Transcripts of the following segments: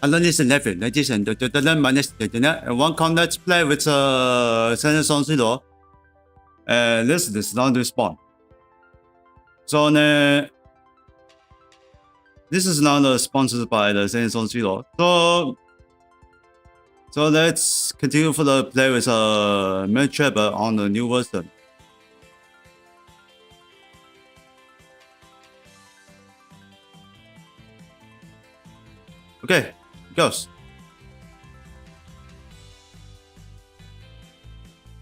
underneath the level, in addition to the manage and one count let's play with ZZZero. This is not respawn. So this is not sponsored by the ZZZero. So let's continue for the play with main trapper on the new version. Okay, goes.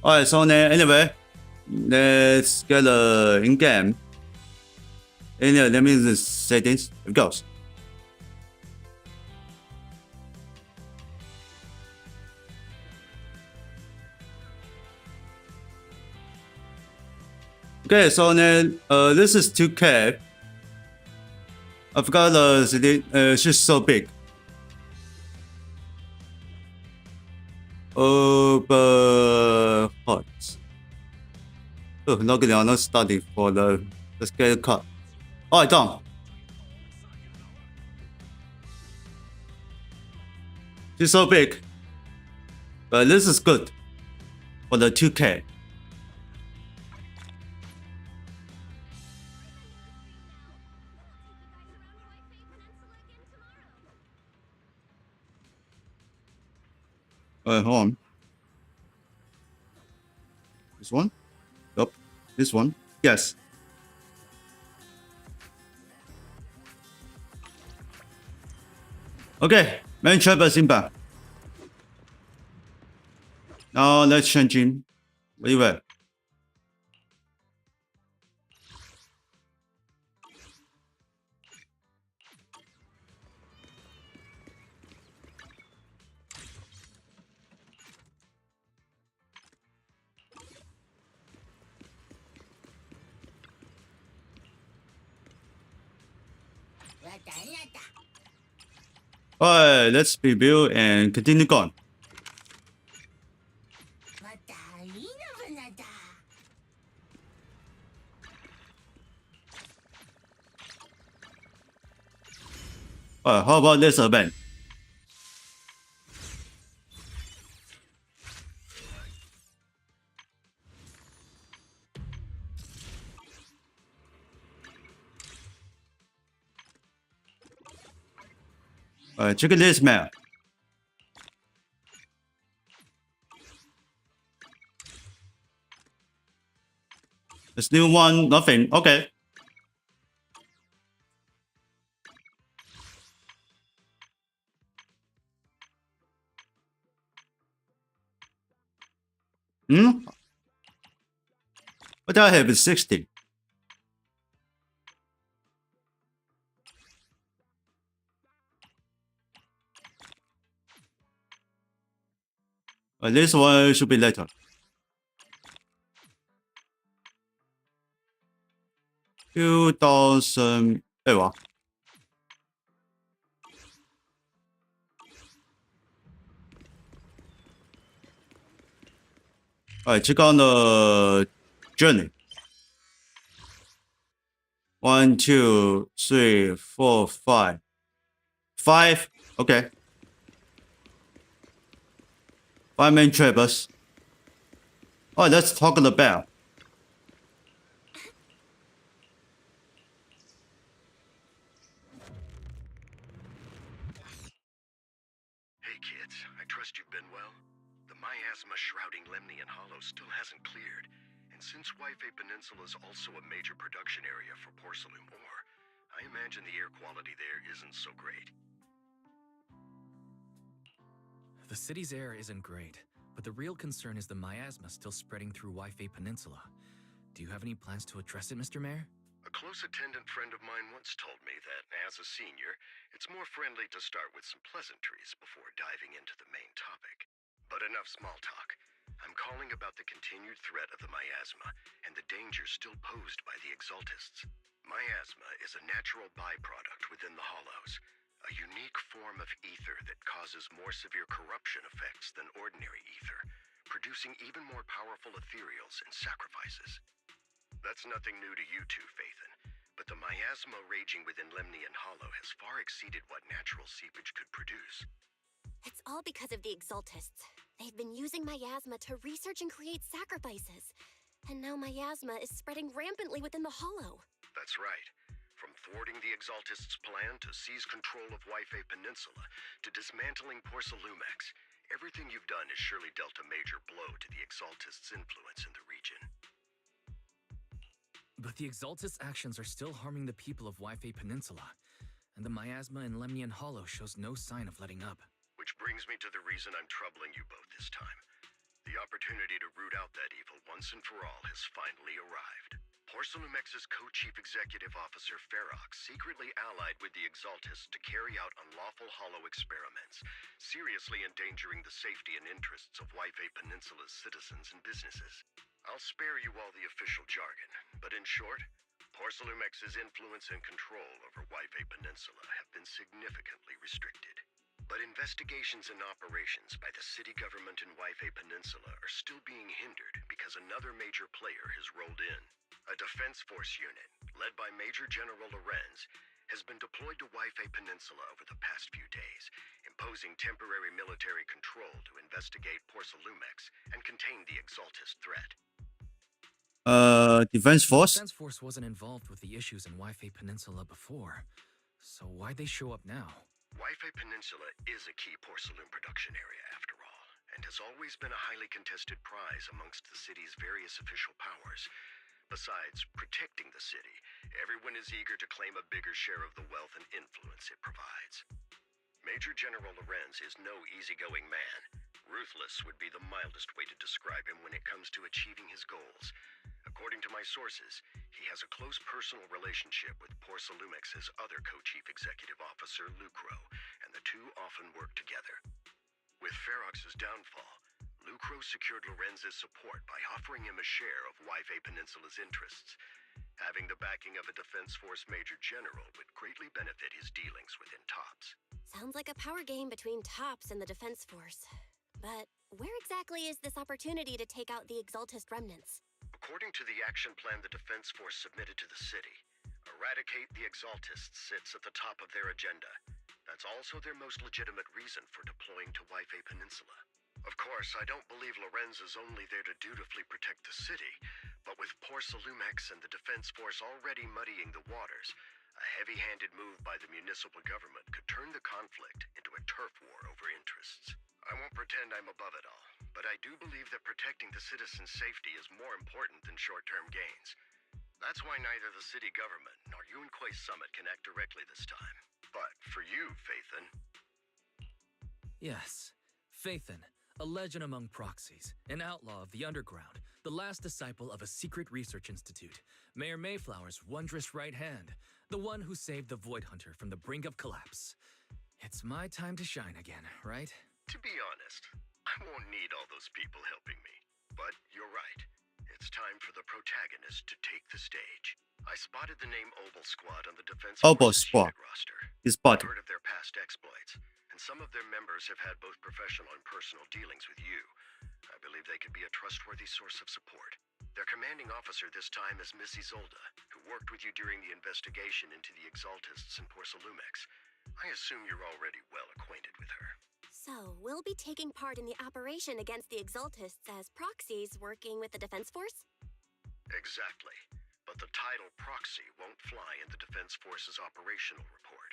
Alright, so anyway, let's get in game. Anyway, let me the settings. It goes. Okay, so this is 2K. I forgot she's so big. Overhot. Oh, not study for the scale cut. Oh, I don't. She's so big. But this is good for the 2K. Hold on. This one? Nope. This one? Yes. Okay, main trapper inbound. Now let's change him. Wait. Alright, let's preview and continue on. Alright, how about this event? Alright, check this map. This new one, nothing. Okay. What I have is 60. This one should be later. $2,000. There we are. Alright, check on the journey. 1, 2, 3, 4, 5. 5. Okay. 5 main trappers. Oh, let's talk the bell. Hey kids, I trust you've been well. The miasma shrouding Lemnian Hollow still hasn't cleared, and since WIFI Peninsula is also a major production area for porcelain ore, I imagine the air quality there isn't so great. The city's air isn't great, but the real concern is the miasma still spreading through WIFI Peninsula. Do you have any plans to address it, Mr. Mayor? A close attendant friend of mine once told me that, as a senior, it's more friendly to start with some pleasantries before diving into the main topic. But enough small talk. I'm calling about the continued threat of the miasma and the danger still posed by the Exaltists. Miasma is a natural byproduct within the Hollows, a unique form of ether that causes more severe corruption effects than ordinary ether, producing even more powerful ethereals and sacrifices. That's nothing new to you two, Phaethon, but but the miasma raging within Lemnian Hollow has far exceeded what natural seepage could produce. It's all because of the Exaltists. They've been using miasma to research and create sacrifices. And now miasma is spreading rampantly within the Hollow. That's right. From thwarting the Exaltists' plan to seize control of WIFI Peninsula to dismantling Porcelumex, everything you've done has surely dealt a major blow to the Exaltists' influence in the region. But the Exaltist actions are still harming the people of WIFI Peninsula, and the miasma in Lemnian Hollow shows no sign of letting up. Which brings me to the reason I'm troubling you both this time. The opportunity to root out that evil once and for all has finally arrived. Porcelumex's co-chief executive officer Ferox secretly allied with the Exaltists to carry out unlawful hollow experiments, seriously endangering the safety and interests of WIFI Peninsula's citizens and businesses. I'll spare you all the official jargon, but in short, Porcelumex's influence and control over WIFI Peninsula have been significantly restricted. But investigations and operations by the city government in WIFI Peninsula are still being hindered because another major player has rolled in. A defense force unit, led by Major General Lorenz, has been deployed to WIFI Peninsula over the past few days, imposing temporary military control to investigate Porcelumex and contain the Exaltist threat. Defense force? Defense Force wasn't involved with the issues in WIFI Peninsula before, so why'd they show up now? WIFI Peninsula is a key porcelain production area, after all, and has always been a highly contested prize amongst the city's various official powers. Besides protecting the city, everyone is eager to claim a bigger share of the wealth and influence it provides. Major General Lorenz is no easygoing man. Ruthless would be the mildest way to describe him when it comes to achieving his goals. According to my sources, he has a close personal relationship with Porcelumex's other co-chief executive officer, Lucro, and the two often work together. With Ferox's downfall, Lucro secured Lorenz's support by offering him a share of WIFI Peninsula's interests. Having the backing of a Defense Force Major General would greatly benefit his dealings within TOPS. Sounds like a power game between TOPS and the Defense Force. But where exactly is this opportunity to take out the Exaltist remnants? According to the action plan the Defense Force submitted to the city, eradicate the Exaltists sits at the top of their agenda. That's also their most legitimate reason for deploying to WIFI Peninsula. Of course, I don't believe Lorenz is only there to dutifully protect the city, but with Porcelumex and the Defense Force already muddying the waters, a heavy-handed move by the municipal government could turn the conflict into a turf war over interests. I won't pretend I'm above it all, but I do believe that protecting the citizens' safety is more important than short-term gains. That's why neither the city government nor Yunquay Summit can act directly this time. But for you, Phaethon... Yes, Phaethon, a legend among proxies, an outlaw of the underground, the last disciple of a secret research institute, Mayor Mayflower's wondrous right hand, the one who saved the Void Hunter from the brink of collapse. It's my time to shine again, right? To be honest, I won't need all those people helping me. But you're right. It's time for the protagonist to take the stage. I spotted the name Obel Squad on the Defense Obel Forces Squad. unit roster. Is bot. I've heard of their past exploits, and some of their members have had both professional and personal dealings with you. I believe they could be a trustworthy source of support. Their commanding officer this time is Miss Isolde, who worked with you during the investigation into the Exaltists in Porcelumex. I assume you're already well acquainted with her. So, we'll be taking part in the operation against the Exaltists as proxies working with the Defense Force? Exactly. But the title proxy won't fly in the Defense Force's operational report.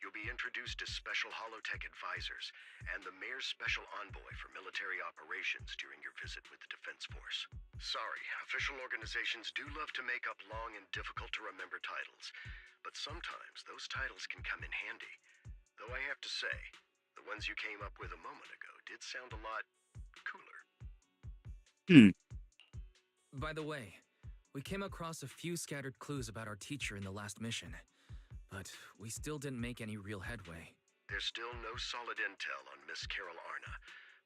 You'll be introduced as Special Holotech Advisors and the Mayor's Special Envoy for Military Operations during your visit with the Defense Force. Sorry, official organizations do love to make up long and difficult-to-remember titles, but sometimes those titles can come in handy. Though I have to say, the ones you came up with a moment ago did sound a lot cooler. By the way, we came across a few scattered clues about our teacher in the last mission, but we still didn't make any real headway. There's still no solid intel on Miss Carol Arna,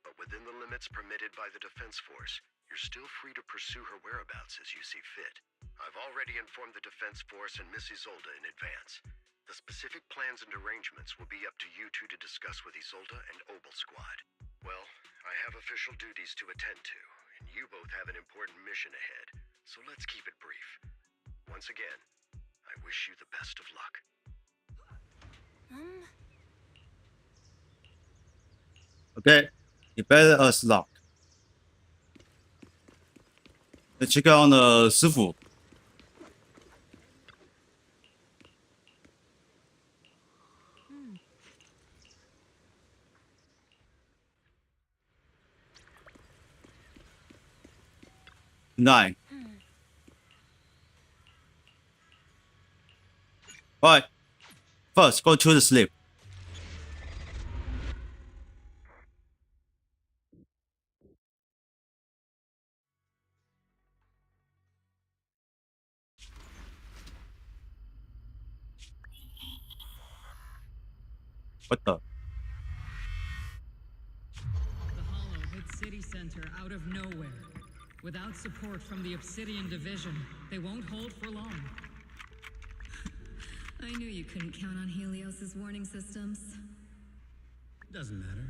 but within the limits permitted by the Defense Force, you're still free to pursue her whereabouts as you see fit. I've already informed the Defense Force and Miss Isolde in advance. The specific plans and arrangements will be up to you two to discuss with Isolde and Obel Squad. Well, I have official duties to attend to, and you both have an important mission ahead, so let's keep it brief. Once again, I I wish you the best of luck. Okay, you better us lock. Let's check out on the 师傅。9. Alright. First, go to the sleep. What the? The Hollow hit City Center out of nowhere. Without support from the Obsidian Division, they won't hold for long. I knew you couldn't count on Helios's warning systems. Doesn't matter.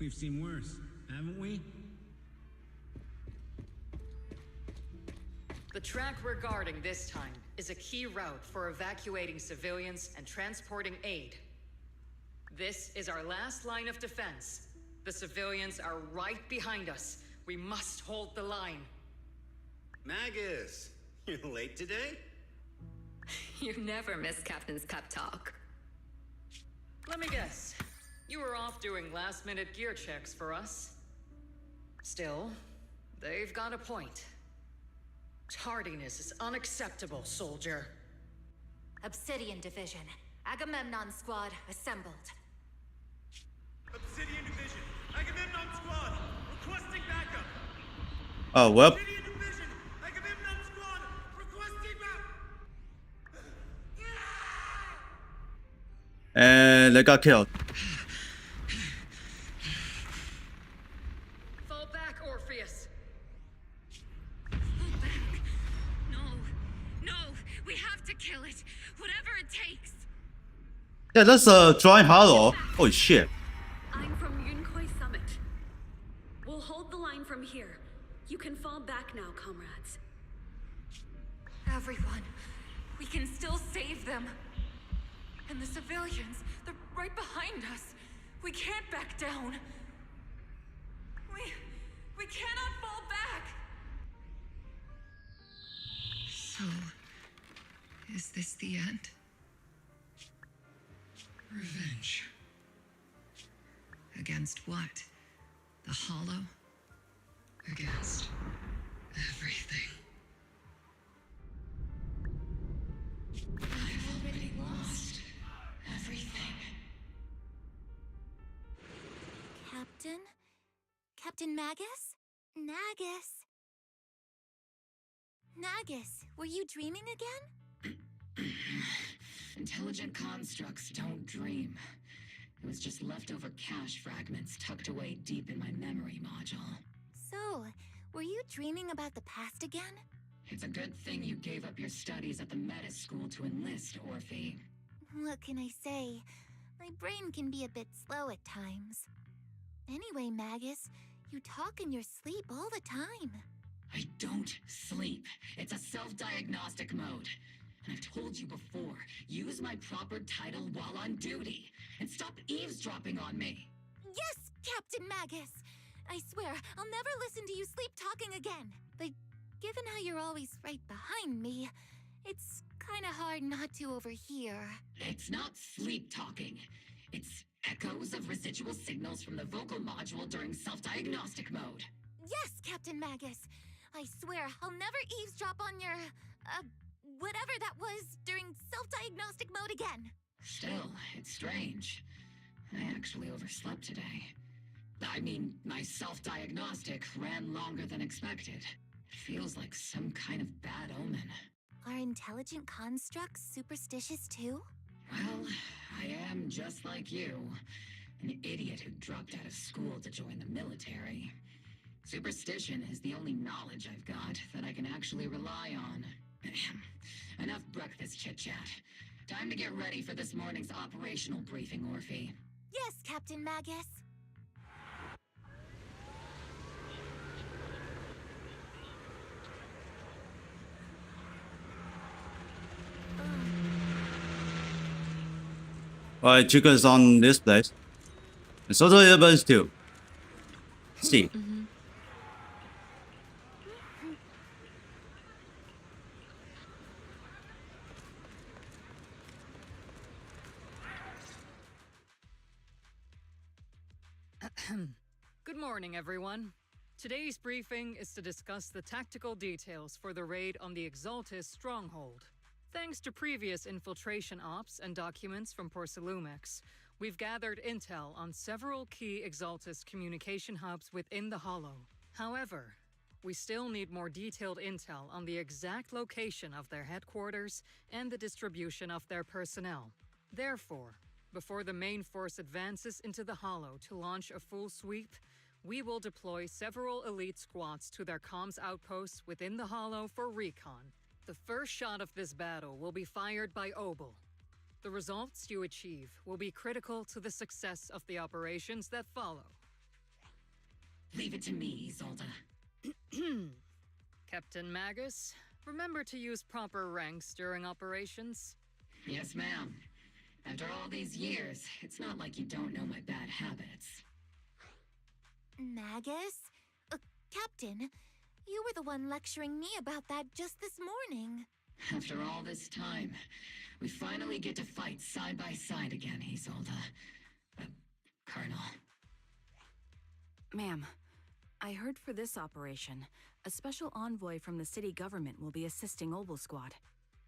We've seen worse, haven't we? The track we're guarding this time is a key route for evacuating civilians and transporting aid. This is our last line of defense. The civilians are right behind us. We must hold the line. Magus, you're late today? You never miss Captain's pep talk. Let me guess. You were off doing last-minute gear checks for us. Still, they've got a point. Tardiness is unacceptable, soldier. Obsidian Division. Agamemnon Squad assembled. Obsidian Division, Agamemnon Squad, requesting backup. Oh, well. Obsidian Division, Agamemnon Squad, requesting backup. And they got killed. Fall back, Orpheus. Fall back. No, we have to kill it. Whatever it takes. Yeah, that's a drawing hollow. Holy shit. I'm from Yunkoi Summit. We'll hold the line from here. You can fall back now, comrades. Everyone, we can still save them. And the civilians, they're right behind us. We can't back down. We cannot fall back. So, is this the end? Revenge. Against what? The Hollow? Against everything. I've already lost everything. Captain? Captain Magus? Nagus, were you dreaming again? Intelligent constructs don't dream. It was just leftover cache fragments tucked away deep in my memory module. So, were you dreaming about the past again? It's a good thing you gave up your studies at the Meta School to enlist, Orphe. What can I say? My brain can be a bit slow at times. Anyway, Magus, you talk in your sleep all the time. I don't sleep. It's a self-diagnostic mode. And I've told you before, use my proper title while on duty. And stop eavesdropping on me. Yes, Captain Magus! I swear, I'll never listen to you sleep talking again. But given how you're always right behind me, it's kinda hard not to overhear. It's not sleep talking. It's echoes of residual signals from the vocal module during self-diagnostic mode. Yes, Captain Magus! I swear, I'll never eavesdrop on your, whatever that was during self-diagnostic mode again. Still, it's strange. I actually overslept today. I mean, my self-diagnostic ran longer than expected. It feels like some kind of bad omen. Are intelligent constructs superstitious too? Well, I am just like you. An idiot who dropped out of school to join the military. Superstition is the only knowledge I've got that I can actually rely on. Enough breakfast chit-chat. Time to get ready for this morning's operational briefing, Orphe. Yes, Captain Magus. Alright, Chica's on this place. It's also earbuds too. See. Good morning, everyone. Today's briefing is to discuss the tactical details for the raid on the Exaltus stronghold. Thanks to previous infiltration ops and documents from Porcelumex, we've gathered intel on several key Exaltus communication hubs within the Hollow. However, we still need more detailed intel on the exact location of their headquarters and the distribution of their personnel. Therefore, before the main force advances into the Hollow to launch a full sweep, we will deploy several elite squads to their comms outposts within the Hollow for recon. The first shot of this battle will be fired by Obel. The results you achieve will be critical to the success of the operations that follow. Leave it to me, Isolde. Captain Magus, remember to use proper ranks during operations? Yes, ma'am. After all these years, it's not like you don't know my bad habits. Magus? Captain, you were the one lecturing me about that just this morning. After all this time, we finally get to fight side by side again, Isolde. Colonel. Ma'am, I heard for this operation, a special envoy from the city government will be assisting Obel Squad.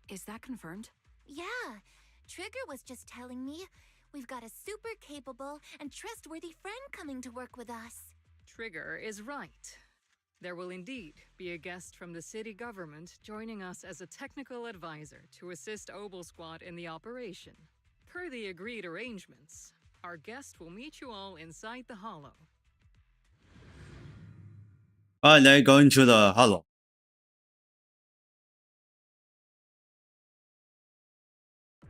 Is that confirmed? Yeah, Trigger was just telling me we've got a super capable and trustworthy friend coming to work with us. Trigger is right. There will indeed be a guest from the city government joining us as a technical advisor to assist Obel Squad in the operation. Per the agreed arrangements, our guest will meet you all inside the Hollow. Alright, they're going to the Hollow.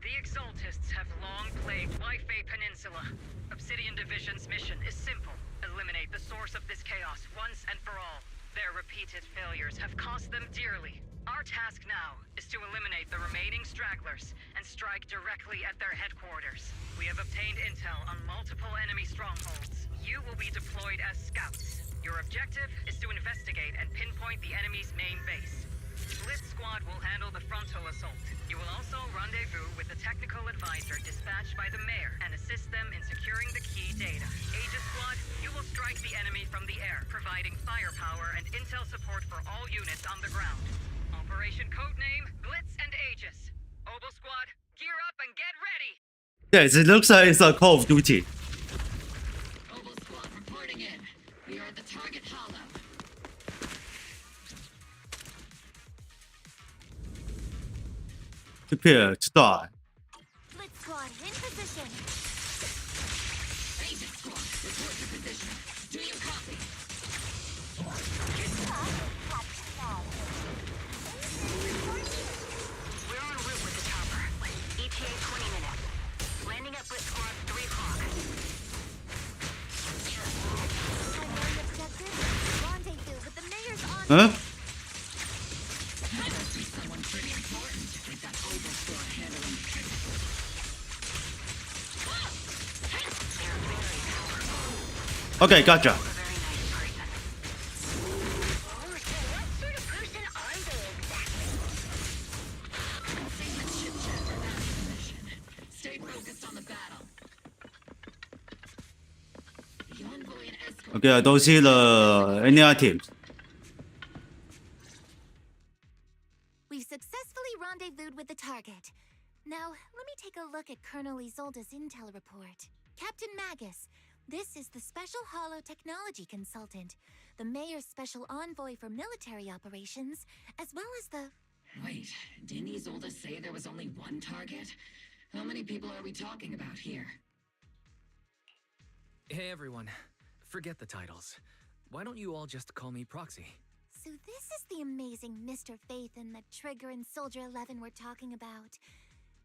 The Exaltists have long plagued WIFI Peninsula. Obsidian Division's mission is simple. Eliminate the source of this chaos once and for all. Their repeated failures have cost them dearly. Our task now is to eliminate the remaining stragglers and strike directly at their headquarters. We have obtained intel on multiple enemy strongholds. You will be deployed as scouts. Your objective is to investigate and pinpoint the enemy's main base. Blitz Squad will handle the frontal assault. You will also rendezvous with the technical advisor dispatched by the mayor and assist them in securing the key data. Aegis Squad, you will strike the enemy from the air, providing firepower and intel support for all units on the ground. Operation codename Blitz and Aegis. Obel Squad, gear up and get ready! Yes, it looks like it's a Call of Duty. Obel Squad reporting in. We are at the target hollow. Prepare to die. Blitz Squad in position. Agent Squad, report your position. Do you copy? We're en route with the chopper. ETA 20 minutes. Landing at Blitz Squad 3 o'clock. Primary objective, rendezvous with the mayor's on. Huh? That must be someone pretty important. We've got Obel Squad handling the technical. Okay, gotcha. Stay focused on the battle. The envoy and escort. Okay, I don't see the any other teams. We've successfully rendezvoused with the target. Now, let me take a look at Colonel Isolde's intel report. Captain Magus, this is the Special Hollow Technology Consultant, the Mayor's Special Envoy for Military Operations, as well as the... Wait, didn't Isolde say there was only one target? How many people are we talking about here? Hey everyone, forget the titles. Why don't you all just call me Proxy? So this is the amazing Mr. Phaethon that Trigger and Soldier 11 were talking about.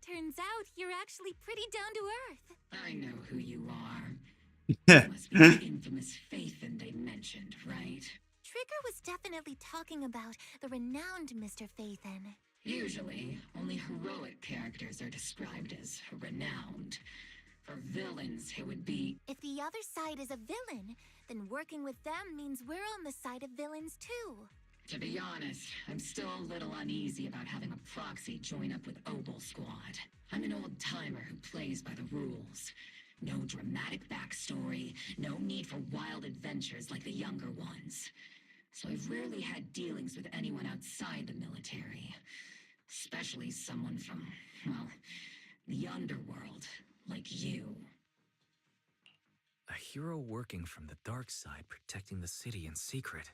Turns out you're actually pretty down to earth. I know who you are. You must be the infamous Phaethon they mentioned, right? Trigger was definitely talking about the renowned Mr. Phaethon. Usually, only heroic characters are described as renowned. For villains, it would be... If the other side is a villain, then working with them means we're on the side of villains too. To be honest, I'm still a little uneasy about having a proxy join up with Obel Squad. I'm an old-timer who plays by the rules. No dramatic backstory, no need for wild adventures like the younger ones. So I've rarely had dealings with anyone outside the military. Especially someone from, well, the underworld, like you. A hero working from the dark side, protecting the city in secret.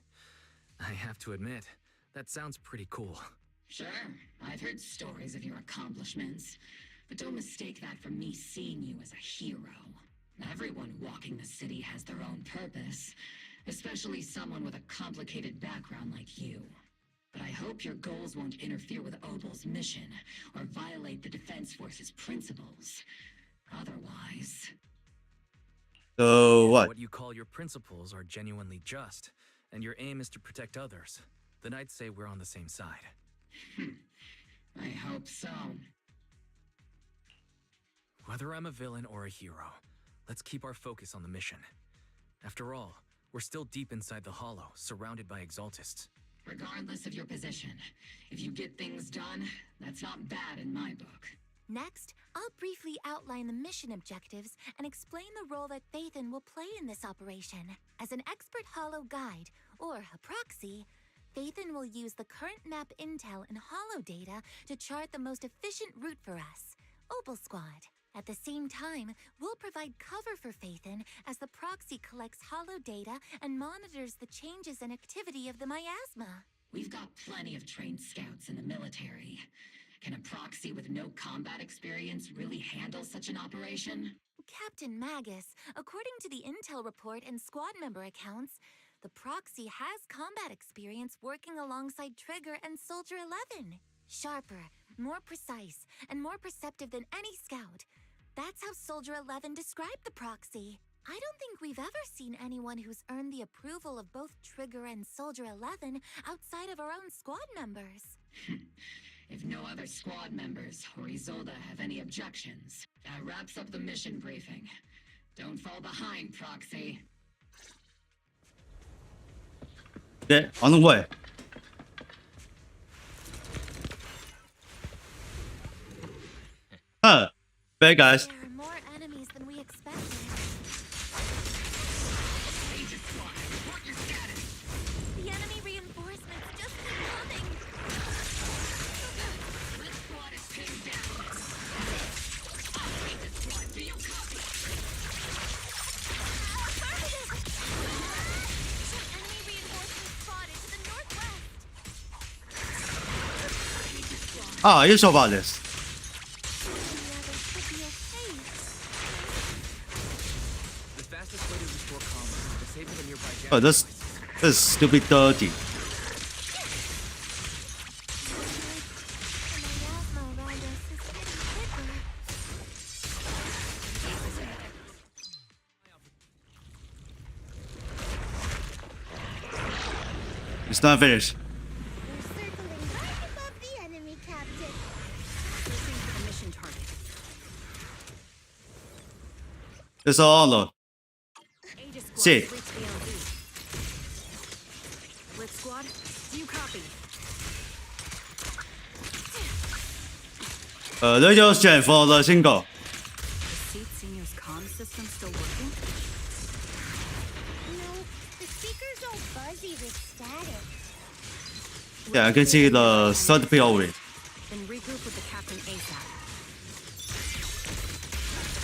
I have to admit, that sounds pretty cool. Sure, I've heard stories of your accomplishments, but don't mistake that for me seeing you as a hero. Everyone walking the city has their own purpose, especially someone with a complicated background like you. But I hope your goals won't interfere with Obel's mission, or violate the Defense Force's principles. Otherwise... So what? What you call your principles are genuinely just, and your aim is to protect others. Then I'd say we're on the same side. I hope so. Whether I'm a villain or a hero, let's keep our focus on the mission. After all, we're still deep inside the Hollow, surrounded by Exaltists. Regardless of your position, if you get things done, that's not bad in my book. Next, I'll briefly outline the mission objectives and explain the role that Phaethon will play in this operation. As an expert Hollow guide, or a proxy, Phaethon will use the current map intel and Hollow data to chart the most efficient route for us, Obel Squad. At the same time, we'll provide cover for Phaethon as the proxy collects Hollow data and monitors the changes and activity of the miasma. We've got plenty of trained scouts in the military. Can a proxy with no combat experience really handle such an operation? Captain Magus, according to the intel report and squad member accounts, the proxy has combat experience working alongside Trigger and Soldier 11. Sharper, more precise, and more perceptive than any scout. That's how Soldier 11 described the proxy. I don't think we've ever seen anyone who's earned the approval of both Trigger and Soldier 11 outside of our own squad members. If no other squad members or Isolde have any objections, that wraps up the mission briefing. Don't fall behind, Proxy. Yeah, on the way. Huh. Bad guys. There are more enemies than we expected. The enemy reinforcements just keep coming. This squad is pinned down. This squad, do you copy? Enemy reinforcements spotted to the northwest. Ah, you saw about this. Oh, this is stupid dirty. It's not finished. We're circling right above the enemy, Captain. Listen for the mission target. It's all unload. Aegis Squad Shit. reached the LZ. Blitz Squad, do you copy? Radio scan for the single. Is Seat Senior's comm system still working? No, the speaker's all buzzy with static. Yeah, I can see the third POV. Then regroup with the captain ASAP.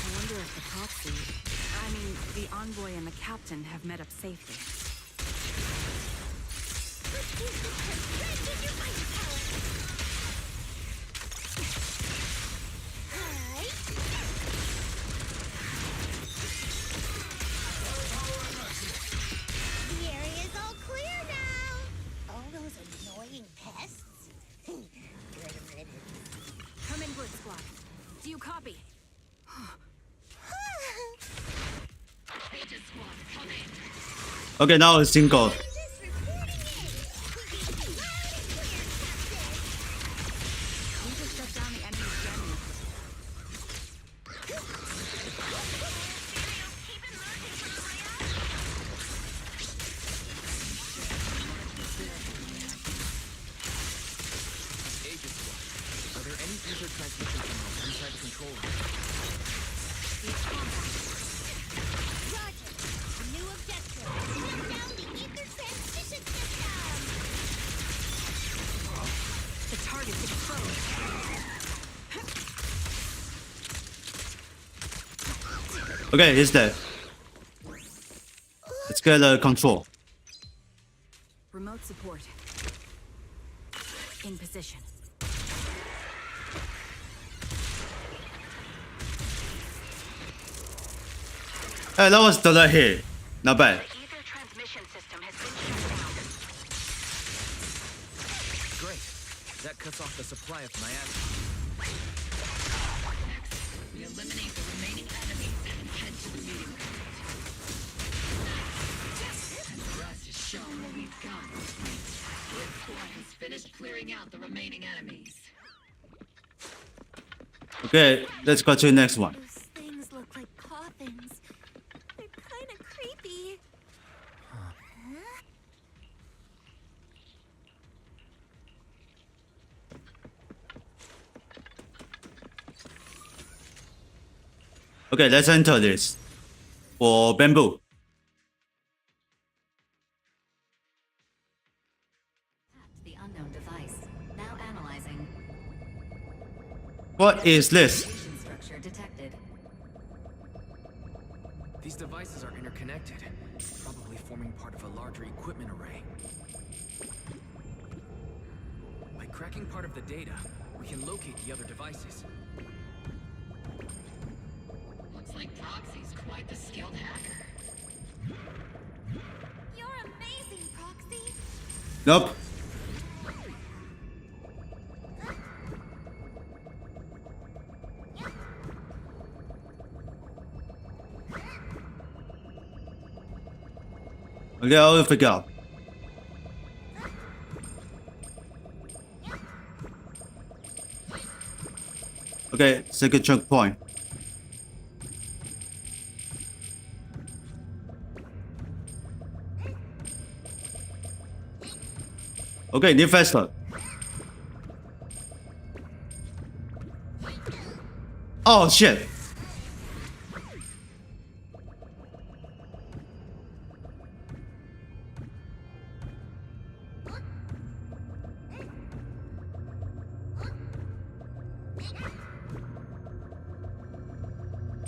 I wonder if the proxy, I mean, the envoy and the captain have met up safely. The area's all clear now. All those annoying pests. Come in, Blitz Squad. Do you copy? Aegis Squad, come in. Okay, now it's single. We just shut down the enemy's gen. ether transmission terminals inside the control room. Roger. New objective. Shut down the ether transmission system. The target's exposed. Okay, he's dead. Let's get the control. Remote support. In position. Hey, that was the hit. Not bad. The ether transmission system has been shut down. Great. That cuts off the supply of miasma. We eliminate the remaining enemies and head to the meeting point. And the rest is shown what we've got. This squad has finished clearing out the remaining enemies. Okay, let's go to the next one. Those things look like coffins. They're kind of creepy. Huh? Okay, let's enter this. For bamboo. The unknown device. Now analyzing. What is this? Structure detected. These devices are interconnected, probably forming part of a larger equipment array. By cracking part of the data, we can locate the other devices. Looks like Proxy's quite the skilled hacker. You're amazing, Proxy. Nope. Okay, I'll figure out. Okay, second checkpoint. Okay, need faster. Oh shit.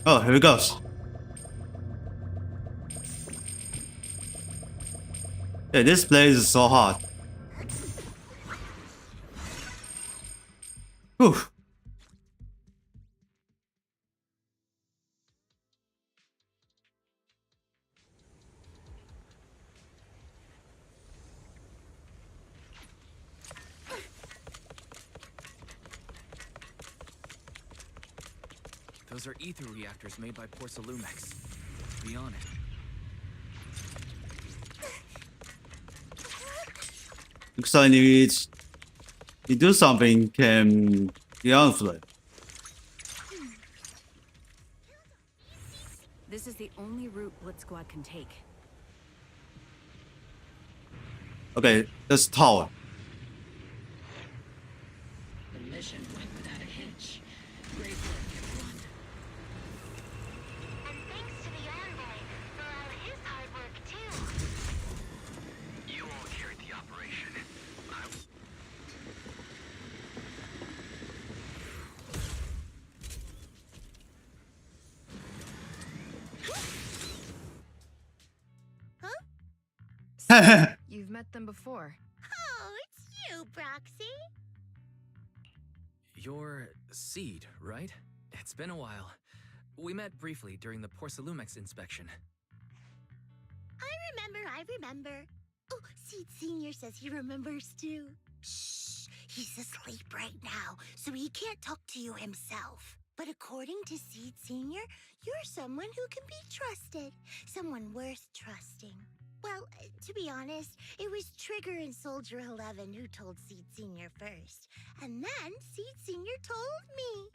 Oh, here it goes. Yeah, this place is so hard. Whew. Those are ether reactors made by Porcelumex. Be on it. Looks like you do something can be unflip. This is the only route Blitz Squad can take. Okay, that's tower. The mission went without a hitch. Great work, everyone. And thanks to the envoy for all his hard work, too. You all carried the operation. You've met them before. Oh, it's you, Proxy. You're Seed, right? It's been a while. We met briefly during the Porcelumex inspection. I remember. Oh, Seed Senior says he remembers too. Shh, he's asleep right now, so he can't talk to you himself. But according to Seed Senior, you're someone who can be trusted. Someone worth trusting. Well, to be honest, it was Trigger and Soldier 11 who told Seed Senior first. And then Seed Senior told me.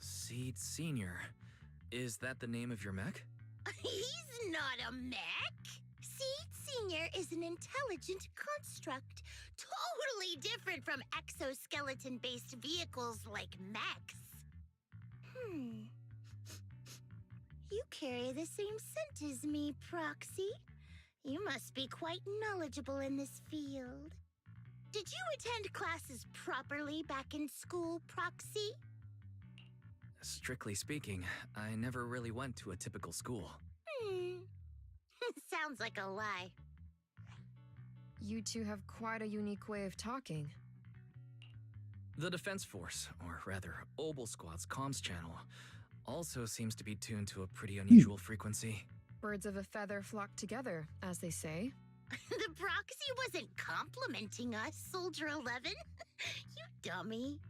Seed Senior. Is that the name of your mech? He's not a mech. Seed Senior is an intelligent construct. Totally different from exoskeleton-based vehicles like mechs. You carry the same scent as me, Proxy. You must be quite knowledgeable in this field. Did you attend classes properly back in school, Proxy? Strictly speaking, I never really went to a typical school. Sounds like a lie. You two have quite a unique way of talking. The Defense Force, or rather, Obel Squad's comms channel, also seems to be tuned to a pretty unusual frequency. Birds of a feather flock together, as they say. The Proxy wasn't complimenting us, Soldier 11. You dummy.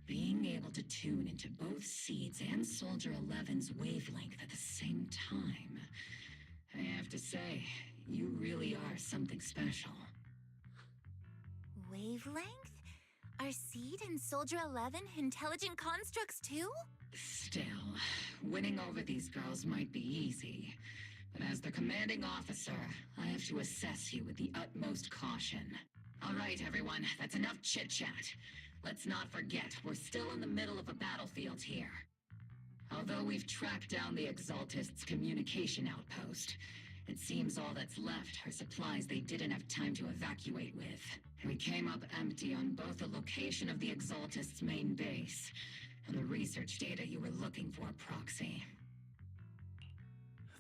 Being able to tune into both Seeds and Soldier 11's wavelength at the same time, I have to say, you really are something special. Wavelength? Are Seed and Soldier 11 intelligent constructs too? Still, winning over these girls might be easy. But as their commanding officer, I have to assess you with the utmost caution. All right, everyone, that's enough chit-chat. Let's not forget, we're still in the middle of a battlefield here. Although we've tracked down the Exaltists' communication outpost, it seems all that's left are supplies they didn't have time to evacuate with. We came up empty on both the location of the Exaltists' main base and the research data you were looking for, Proxy.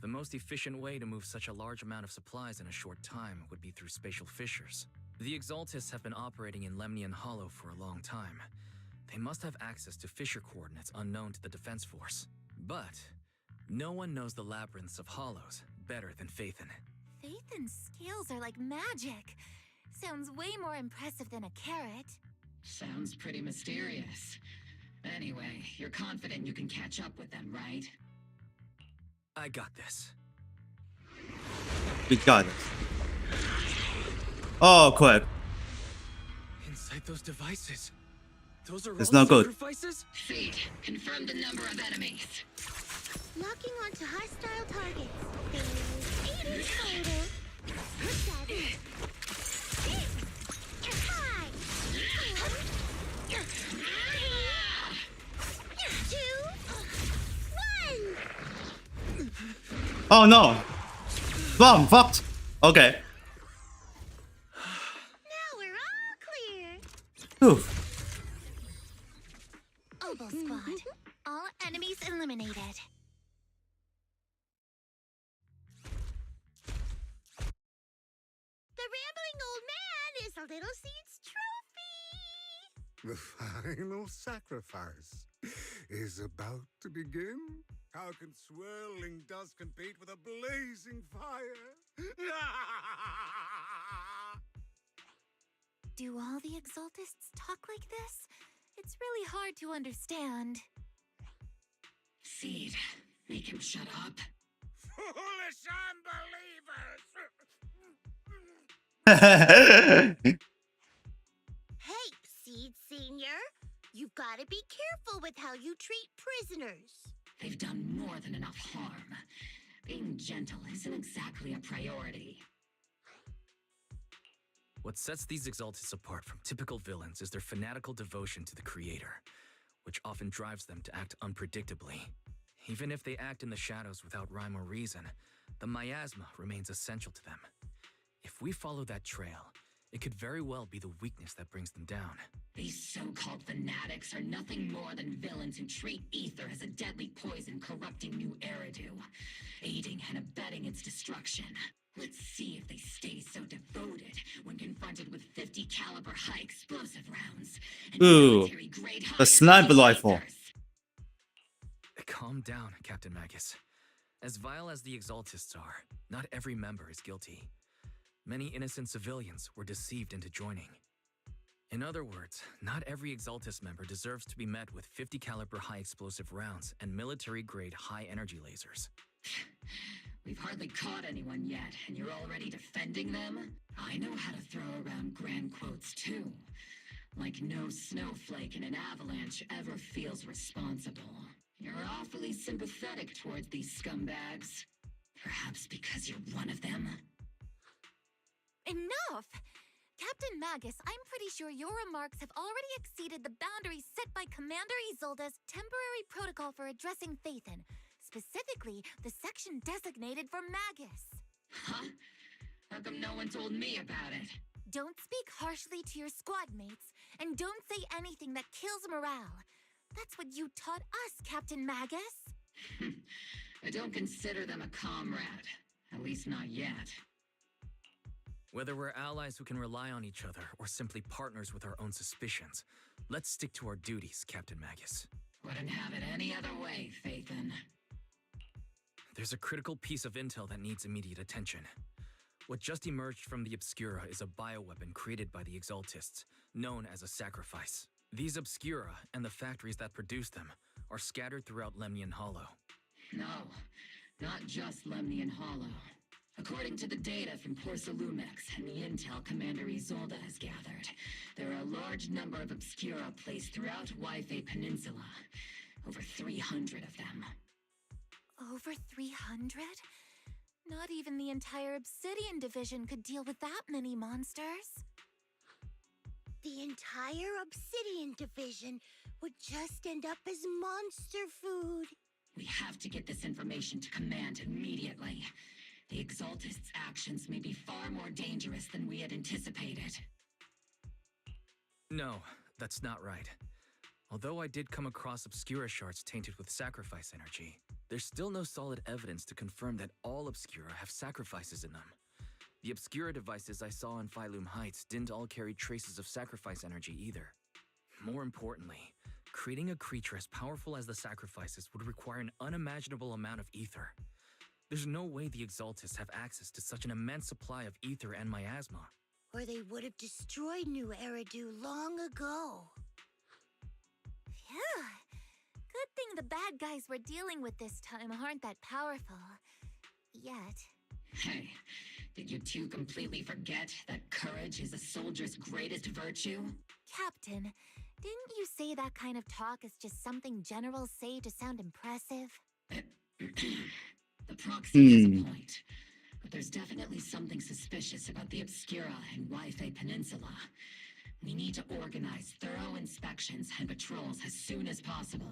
The most efficient way to move such a large amount of supplies in a short time would be through spatial fissures. The Exaltists have been operating in Lemnian Hollow for a long time. They must have access to fissure coordinates unknown to the Defense Force. But no one knows the labyrinths of hollows better than Phaethon. Phaethon's scales are like magic. Sounds way more impressive than a carrot. Sounds pretty mysterious. Anyway, you're confident you can catch up with them, right? I got this. We got it. Oh, crap. Inside those devices. Those are It's all not good. sacrifices? Feed. Confirm the number of enemies. Locking onto hostile targets. There's 8 in total. 7. 6. 5. 2. 1. Oh no! Well, I'm fucked! Okay. Now we're all clear. Whew. Obel Squad. All enemies eliminated. The rambling old man is a Little Seed's trophy. The final sacrifice is about to begin. How can swirling dust compete with a blazing fire? Do all the Exaltists talk like this? It's really hard to understand. Seed, make him shut up. Foolish unbelievers! Hey, Seed Senior. You've got to be careful with how you treat prisoners. They've done more than enough harm. Being gentle isn't exactly a priority. What sets these Exaltists apart from typical villains is their fanatical devotion to the Creator, which often drives them to act unpredictably. Even if they act in the shadows without rhyme or reason, the miasma remains essential to them. If we follow that trail, it could very well be the weakness that brings them down. These so-called fanatics are nothing more than villains who treat ether as a deadly poison corrupting new Eridu, aiding and abetting its destruction. Let's see if they stay so devoted when confronted with 50 caliber high explosive rounds and Ooh, military-grade the sniper rifle. Calm down, Captain Magus. As vile as the Exaltists are, not every member is guilty. Many innocent civilians were deceived into joining. In other words, not every Exaltist member deserves to be met with 50 caliber high explosive rounds and military-grade high energy lasers. We've hardly caught anyone yet, and you're already defending them? I know how to throw around grand quotes too. Like no snowflake in an avalanche ever feels responsible. You're awfully sympathetic towards these scumbags. Perhaps because you're one of them? Enough! Captain Magus, I'm pretty sure your remarks have already exceeded the boundaries set by Commander Isolde's temporary protocol for addressing Phaethon, specifically the section designated for Magus. Huh? How come no one told me about it? Don't speak harshly to your squad mates, and don't say anything that kills morale. That's what you taught us, Captain Magus. I don't consider them a comrade. At least not yet. Whether we're allies who can rely on each other or simply partners with our own suspicions, let's stick to our duties, Captain Magus. Wouldn't have it any other way, Phaethon. There's a critical piece of intel that needs immediate attention. What just emerged from the Obscura is a bioweapon created by the Exaltists, known as a sacrifice. These Obscura and the factories that produce them are scattered throughout Lemnian Hollow. No, not just Lemnian Hollow. According to the data from Porcelumex and the intel Commander Isolde has gathered, there are a large number of Obscura placed throughout WIFI Peninsula. Over 300 of them. Over 300? Not even the entire Obsidian division could deal with that many monsters. The entire Obsidian division would just end up as monster food. We have to get this information to Command immediately. The Exaltists' actions may be far more dangerous than we had anticipated. No, that's not right. Although I did come across Obscura shards tainted with sacrifice energy, there's still no solid evidence to confirm that all Obscura have sacrifices in them. The Obscura devices I saw in Phylum Heights didn't all carry traces of sacrifice energy either. More importantly, creating a creature as powerful as the sacrifices would require an unimaginable amount of ether. There's no way the Exaltists have access to such an immense supply of ether and miasma. Or they would have destroyed New Eridu long ago. Phew. Good thing the bad guys we're dealing with this time aren't that powerful. Yet. Hey, did you two completely forget that courage is a soldier's greatest virtue? Captain, didn't you say that kind of talk is just something generals say to sound impressive? The proxy has a point, but there's definitely something suspicious about the Obscura and WIFI Peninsula. We need to organize thorough inspections and patrols as soon as possible.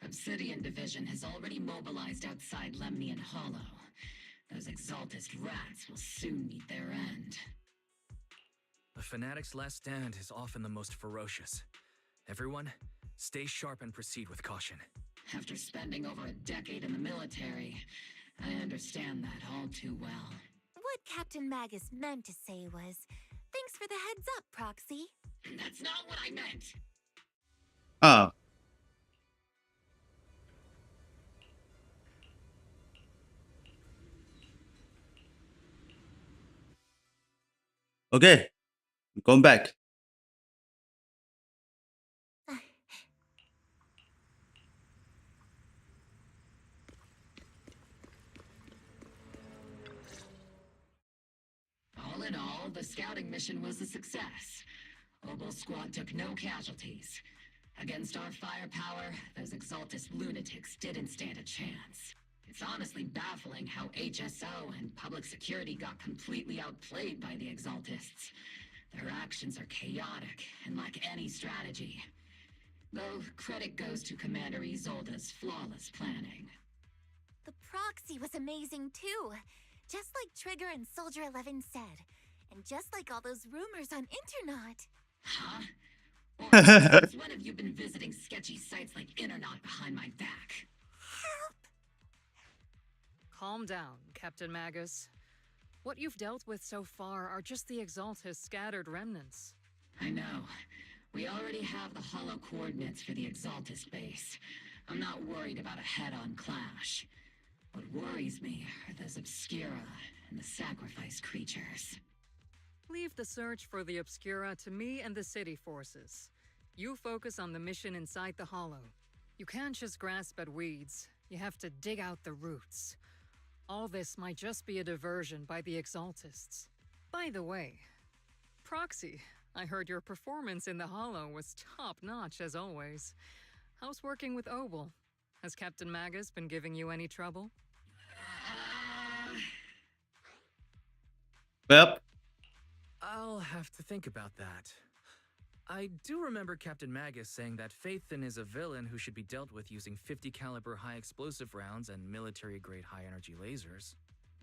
Obsidian Division has already mobilized outside Lemnian Hollow. Those Exaltist rats will soon meet their end. The Fanatic's last stand is often the most ferocious. Everyone, stay sharp and proceed with caution. After spending over a decade in the military, I understand that all too well. What Captain Magus meant to say was, thanks for the heads up, Proxy. That's not what I meant. Oh. Okay. Going back. All in all, the scouting mission was a success. Obel Squad took no casualties. Against our firepower, those Exaltist lunatics didn't stand a chance. It's honestly baffling how HSO and public security got completely outplayed by the Exaltists. Their actions are chaotic and lack any strategy. Though credit goes to Commander Isolde's flawless planning. The proxy was amazing too. Just like Trigger and Soldier 11 said. And just like all those rumors on Internet. Huh? Or since when have you been visiting sketchy sites like Internet behind my back? Calm down, Captain Magus. What you've dealt with so far are just the Exaltist scattered remnants. I know. We already have the hollow coordinates for the Exaltist base. I'm not worried about a head-on clash. What worries me are those Obscura and the sacrifice creatures. Leave the search for the Obscura to me and the city forces. You focus on the mission inside the Hollow. You can't just grasp at weeds. You have to dig out the roots. All this might just be a diversion by the Exaltists. By the way, Proxy, I heard your performance in the Hollow was top-notch as always. How's working with Obel? Has Captain Magus been giving you any trouble? Yep. I'll have to think about that. I do remember Captain Magus saying that Phaethon is a villain who should be dealt with using 50 caliber high explosive rounds and military grade high energy lasers.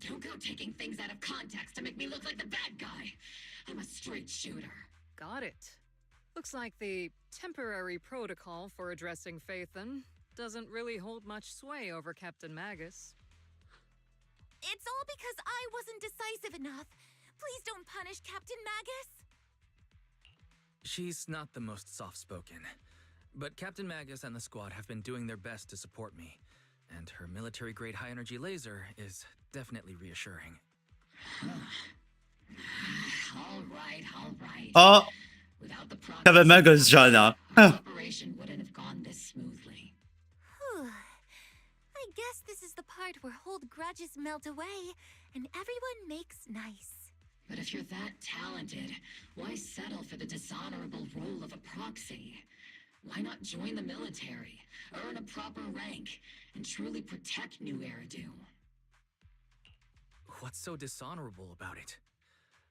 Don't go taking things out of context to make me look like the bad guy. I'm a straight shooter. Got it. Looks like the temporary protocol for addressing Phaethon doesn't really hold much sway over Captain Magus. It's all because I wasn't decisive enough. Please don't punish Captain Magus. She's not the most soft-spoken, but Captain Magus and the squad have been doing their best to support me, and her military-grade high-energy laser is definitely reassuring. All right. Oh, Without the Captain Magus shut up. our operation wouldn't have gone this smoothly. Whew. I guess this is the part where old grudges melt away and everyone makes nice. But if you're that talented, why settle for the dishonorable role of a proxy? Why not join the military, earn a proper rank, and truly protect New Eridu? What's so dishonorable about it?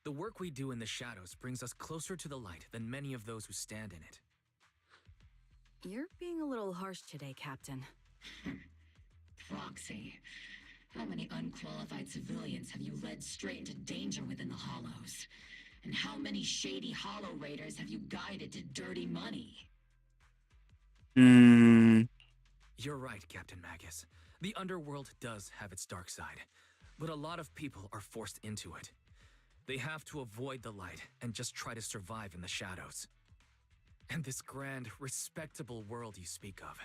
The work we do in the shadows brings us closer to the light than many of those who stand in it. You're being a little harsh today, Captain. Proxy. How many unqualified civilians have you led straight into danger within the Hollows? And how many shady Hollow Raiders have you guided to dirty money? You're right, Captain Magus. The underworld does have its dark side, but a lot of people are forced into it. They have to avoid the light and just try to survive in the shadows. And this grand, respectable world you speak of,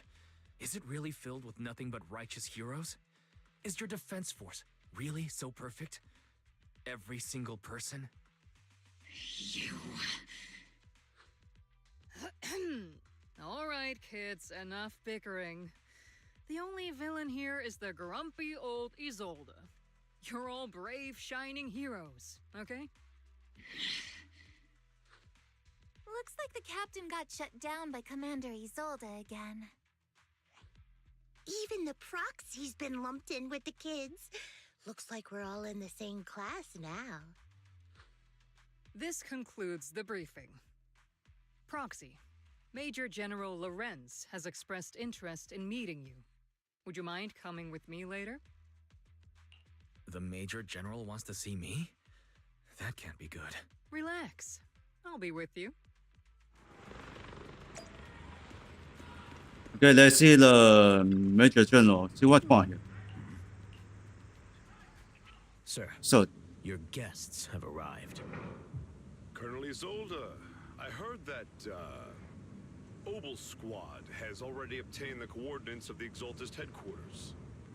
is it really filled with nothing but righteous heroes? Is your defense force really so perfect? Every single person? You... All right, kids, enough bickering. The only villain here is the grumpy old Isolde. You're all brave, shining heroes, okay? Looks like the captain got shut down by Commander Isolde again. Even the proxy's been lumped in with the kids. Looks like we're all in the same class now. This concludes the briefing. Proxy, Major General Lorenz has expressed interest in meeting you. Would you mind coming with me later? The Major General wants to see me? That can't be good. Relax. I'll be with you. Okay, let's see the Major General. See what's on here. Sir, So, your guests have arrived. Colonel Isolde, I heard that, Obel Squad has already obtained the coordinates of the Exaltist headquarters.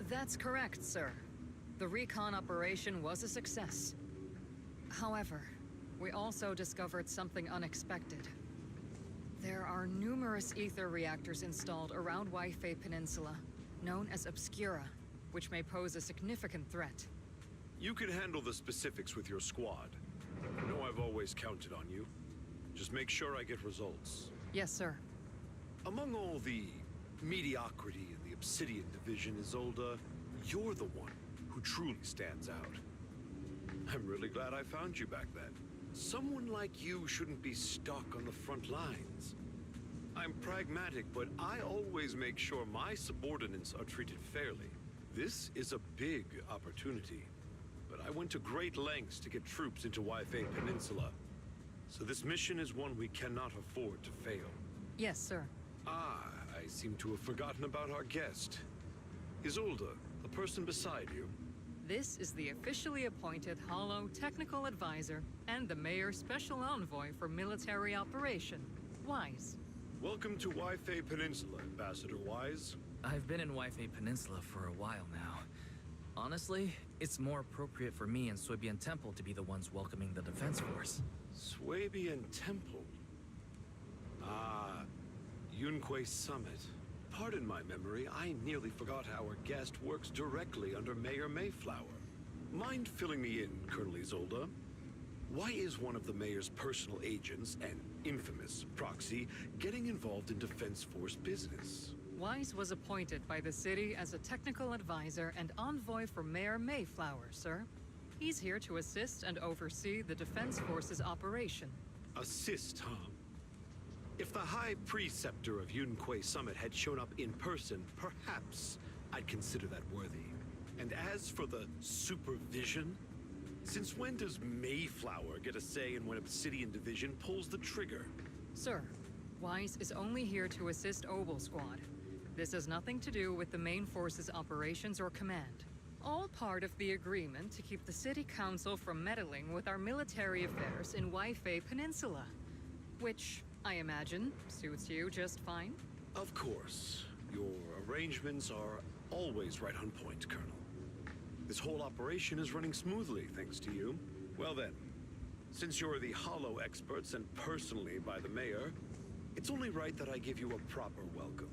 That's correct, sir. The recon operation was a success. However, we also discovered something unexpected. There are numerous ether reactors installed around Wi-Fi Peninsula, known as Obscura, which may pose a significant threat. You can handle the specifics with your squad. You know I've always counted on you. Just make sure I get results. Yes, sir. Among all the mediocrity in the Obsidian Division, Isolde, you're the one who truly stands out. I'm really glad I found you back then. Someone like you shouldn't be stuck on the front lines. I'm pragmatic, but I always make sure my subordinates are treated fairly. This is a big opportunity, but I went to great lengths to get troops into Wi-Fi Peninsula. So this mission is one we cannot afford to fail. Yes, sir. Ah, I seem to have forgotten about our guest. Isolde, the person beside you. This is the officially appointed Hollow Technical Advisor and the Mayor's Special Envoy for Military Operation, Wise. Welcome to Wi-Fi Peninsula, Ambassador Wise. I've been in Wi-Fi Peninsula for a while now. Honestly, it's more appropriate for me and Swabian Temple to be the ones welcoming the Defense Force. Swabian Temple? Ah, Yunque Summit. Pardon my memory, I nearly forgot our guest works directly under Mayor Mayflower. Mind filling me in, Colonel Isolde? Why is one of the mayor's personal agents, an infamous proxy, getting involved in Defense Force business? Wise was appointed by the city as a technical advisor and envoy for Mayor Mayflower, sir. He's here to assist and oversee the Defense Forces operation. Assist, huh? If the High Preceptor of Yunquay Summit had shown up in person, perhaps I'd consider that worthy. And as for the supervision, since when does Mayflower get a say in when Obsidian Division pulls the trigger? Sir, Weiss is only here to assist Obel Squad. This has nothing to do with the main force's operations or command. All part of the agreement to keep the City Council from meddling with our military affairs in WIFI Peninsula. Which, I imagine, suits you just fine? Of course. Your arrangements are always right on point, Colonel. This whole operation is running smoothly, thanks to you. Well then, since you're the Hollow experts and personally by the Mayor, it's only right that I give you a proper welcome.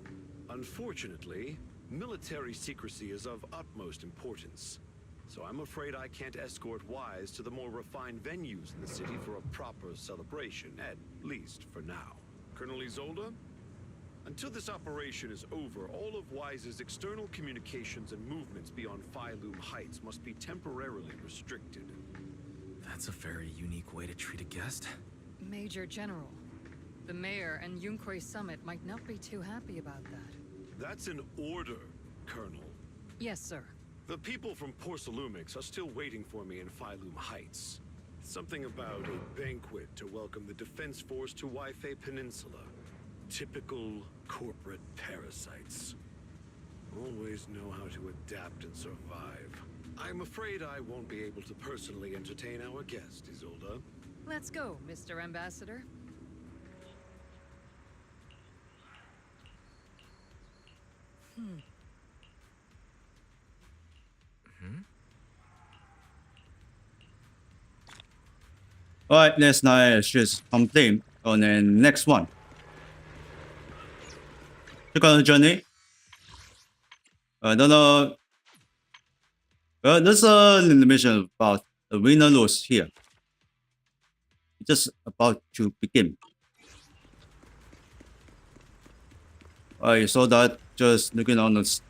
Unfortunately, military secrecy is of utmost importance, so I'm afraid I can't escort Wise to the more refined venues in the city for a proper celebration, at least for now. Colonel Isolde? Until this operation is over, all of Wise's external communications and movements beyond Phylum Heights must be temporarily restricted. That's a very unique way to treat a guest. Major General, the Mayor and Yunquay Summit might not be too happy about that. That's an order, Colonel. Yes, sir. The people from Porcelumix are still waiting for me in Phylum Heights. Something about a banquet to welcome the Defense Force to WIFI Peninsula. Typical corporate parasites. Always know how to adapt and survive. I'm afraid I won't be able to personally entertain our guest, Isolde. Let's go, Mr. Ambassador. Alright, let's now just complete on the next one. Click on the journey. I don't know. Well, there's a mission about the winner lose here. It's just about to begin. I saw that just looking on the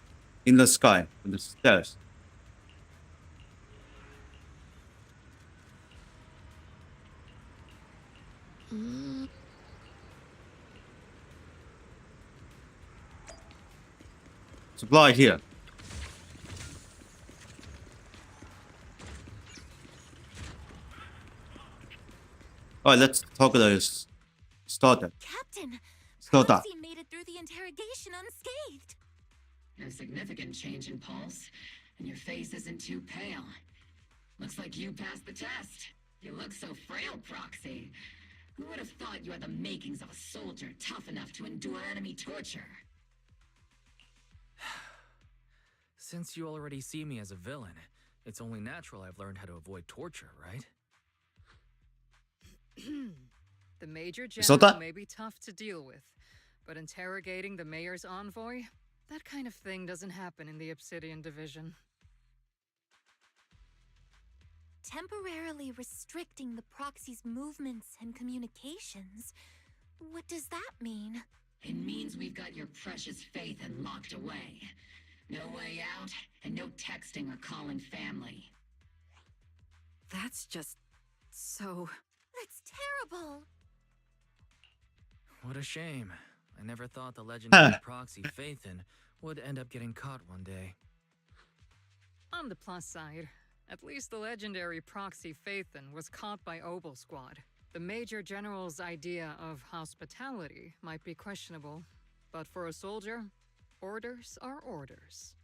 in the sky on the stairs. Supply here. Alright, let's talk to the starter. Captain, Starter. Proxy made it through the interrogation unscathed. No significant change in pulse, and your face isn't too pale. Looks like you passed the test. You look so frail, Proxy. Who would have thought you had the makings of a soldier tough enough to endure enemy torture? Since you already see me as a villain, it's only natural I've learned how to avoid torture, right? The Major So General that- may be tough to deal with, but interrogating the Mayor's envoy, that kind of thing doesn't happen in the Obsidian Division. Temporarily restricting the proxy's movements and communications. What does that mean? It means we've got your precious Phaethon locked away. No way out, and no texting or calling family. That's just so... That's terrible. What a shame. I never thought the legendary proxy Phaethon would end up getting caught one day. On the plus side, at least the legendary proxy Phaethon was caught by Obel Squad. The Major General's idea of hospitality might be questionable, but for a soldier, orders are orders.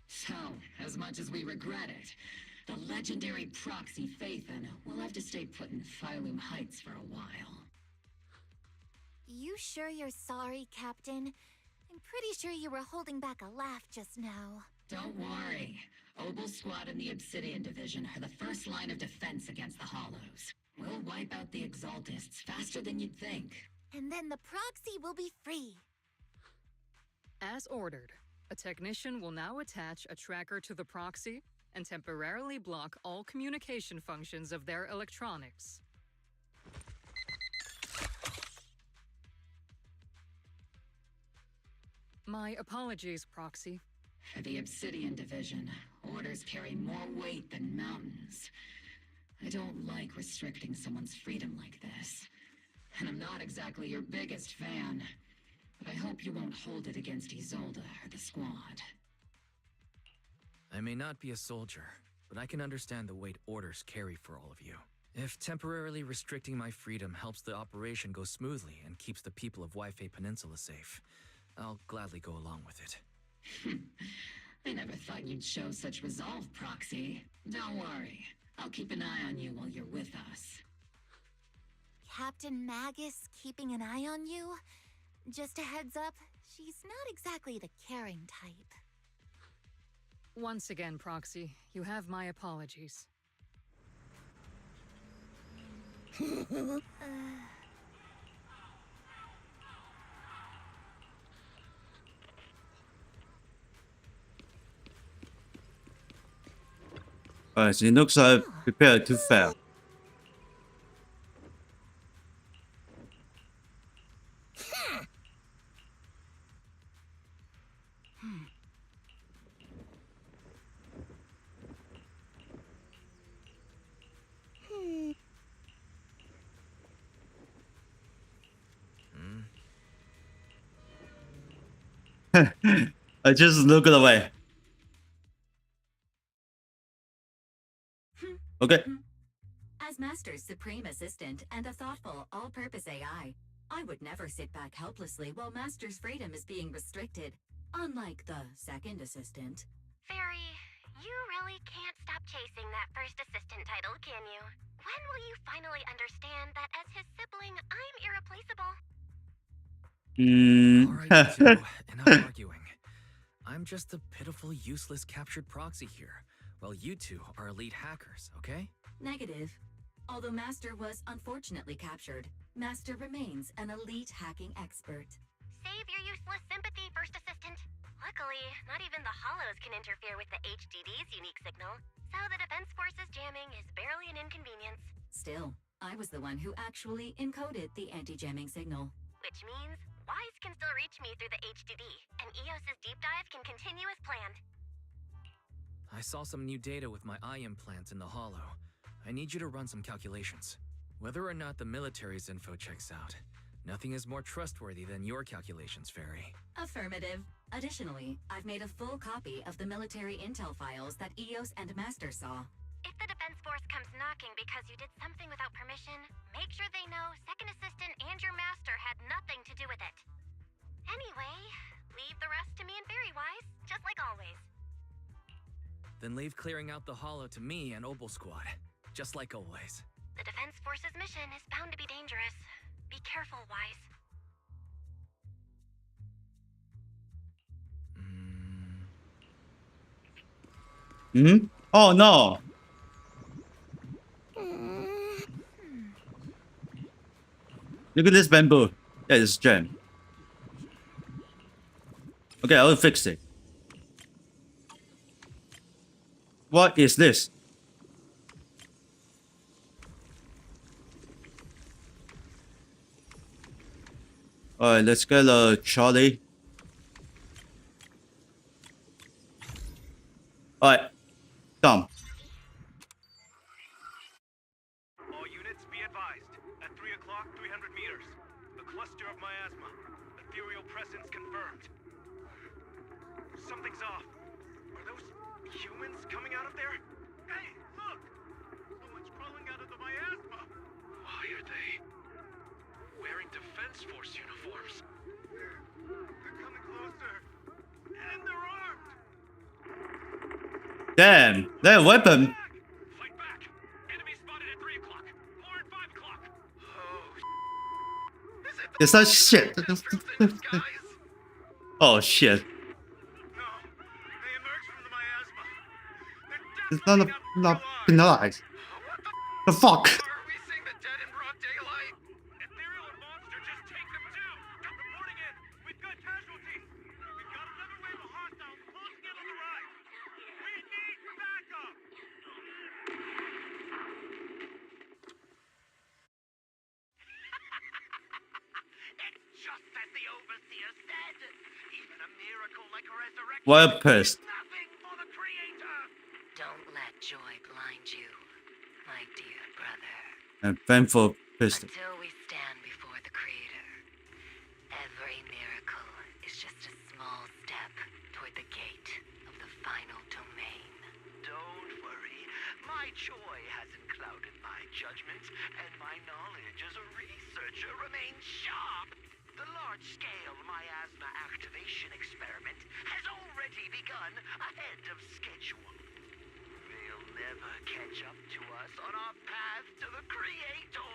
So, as much as we regret it, the legendary proxy Phaethon will have to stay put in Phylum Heights for a while. You sure you're sorry, Captain? I'm pretty sure you were holding back a laugh just now. Don't worry. Obel Squad and the Obsidian Division are the first line of defense against the Hollows. We'll wipe out the Exaltists faster than you'd think. And then the proxy will be free. As ordered, a technician will now attach a tracker to the proxy and temporarily block all communication functions of their electronics. My apologies, Proxy. For the Obsidian Division, orders carry more weight than mountains. I don't like restricting someone's freedom like this. And I'm not exactly your biggest fan. But I hope you won't hold it against Isolde or the squad. I may not be a soldier, but I can understand the weight orders carry for all of you. If temporarily restricting my freedom helps the operation go smoothly and keeps the people of Wi-Fi Peninsula safe, I'll gladly go along with it. I never thought you'd show such resolve, Proxy. Don't worry. I'll keep an eye on you while you're with us. Captain Magus keeping an eye on you? Just a heads up, she's not exactly the caring type. Once again, Proxy, you have my apologies. Alright, so it looks prepared to fail. I just look away. Okay. As Master's supreme assistant and a thoughtful, all-purpose AI, I would never sit back helplessly while Master's freedom is being restricted, unlike the second assistant. Fairy, you really can't stop chasing that first assistant title, can you? When will you finally understand that as his sibling, I'm irreplaceable? Alright, you two, enough arguing. I'm just a pitiful, useless captured proxy here, while you two are elite hackers, okay? Negative. Although Master was unfortunately captured, Master remains an elite hacking expert. Save your useless sympathy, First Assistant. Luckily, not even the Hollows can interfere with the HDD's unique signal, so the Defense Force's jamming is barely an inconvenience. Still, I was the one who actually encoded the anti-jamming signal. Which means Wise can still reach me through the HDD, and EOS's deep dive can continue as planned. I saw some new data with my eye implants in the Hollow. I need you to run some calculations. Whether or not the military's info checks out, nothing is more trustworthy than your calculations, Fairy. Affirmative. Additionally, I've made a full copy of the military intel files that EOS and Master saw. If the Defense Force comes knocking because you did something without permission, make sure they know Second Assistant and your Master had nothing to do with it. Anyway, leave the rest to me and Fairy Wise, just like always. Then leave clearing out the Hollow to me and Opal Squad, just like always. The Defense Force's mission is bound to be dangerous. Be careful, Wise. Hmm? Oh no! Look at this bamboo. Yeah, it's gem. Okay, I'll fix it. What is this? Alright, let's get Charlie. Alright, come. All units be advised. At 3 o'clock, 300 meters. A cluster of miasma. Ethereal presence confirmed. Something's off. Are those humans coming out of there? Hey, look! Someone's crawling out of the miasma! Why are they wearing Defense Force uniforms? They're coming closer. And they're armed! Damn, their weapon. Fight back! Enemy spotted at 3 o'clock. More at 5 o'clock. Oh, It's that shit. Oh shit. It's not penalized. The fuck? Just as the Overseer said, even a miracle like a resurrection Wild pissed. is nothing for the Creator. Don't let joy blind you, my dear brother. And thankful pissed. Until we stand before the Creator, every miracle is just a small step toward the gate of the final domain. Don't worry, my joy hasn't clouded my judgment, and my knowledge as a researcher remains sharp. The large-scale miasma activation experiment has already begun ahead of schedule. They'll never catch up to us on our path to the Creator.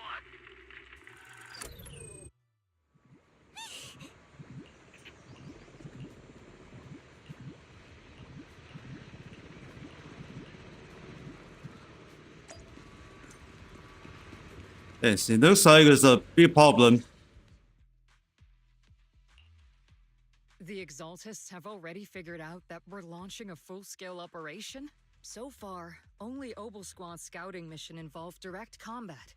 Yes, it looks like it's a big problem. The Exaltists have already figured out that we're launching a full-scale operation? So far, only Obel Squad's scouting mission involved direct combat.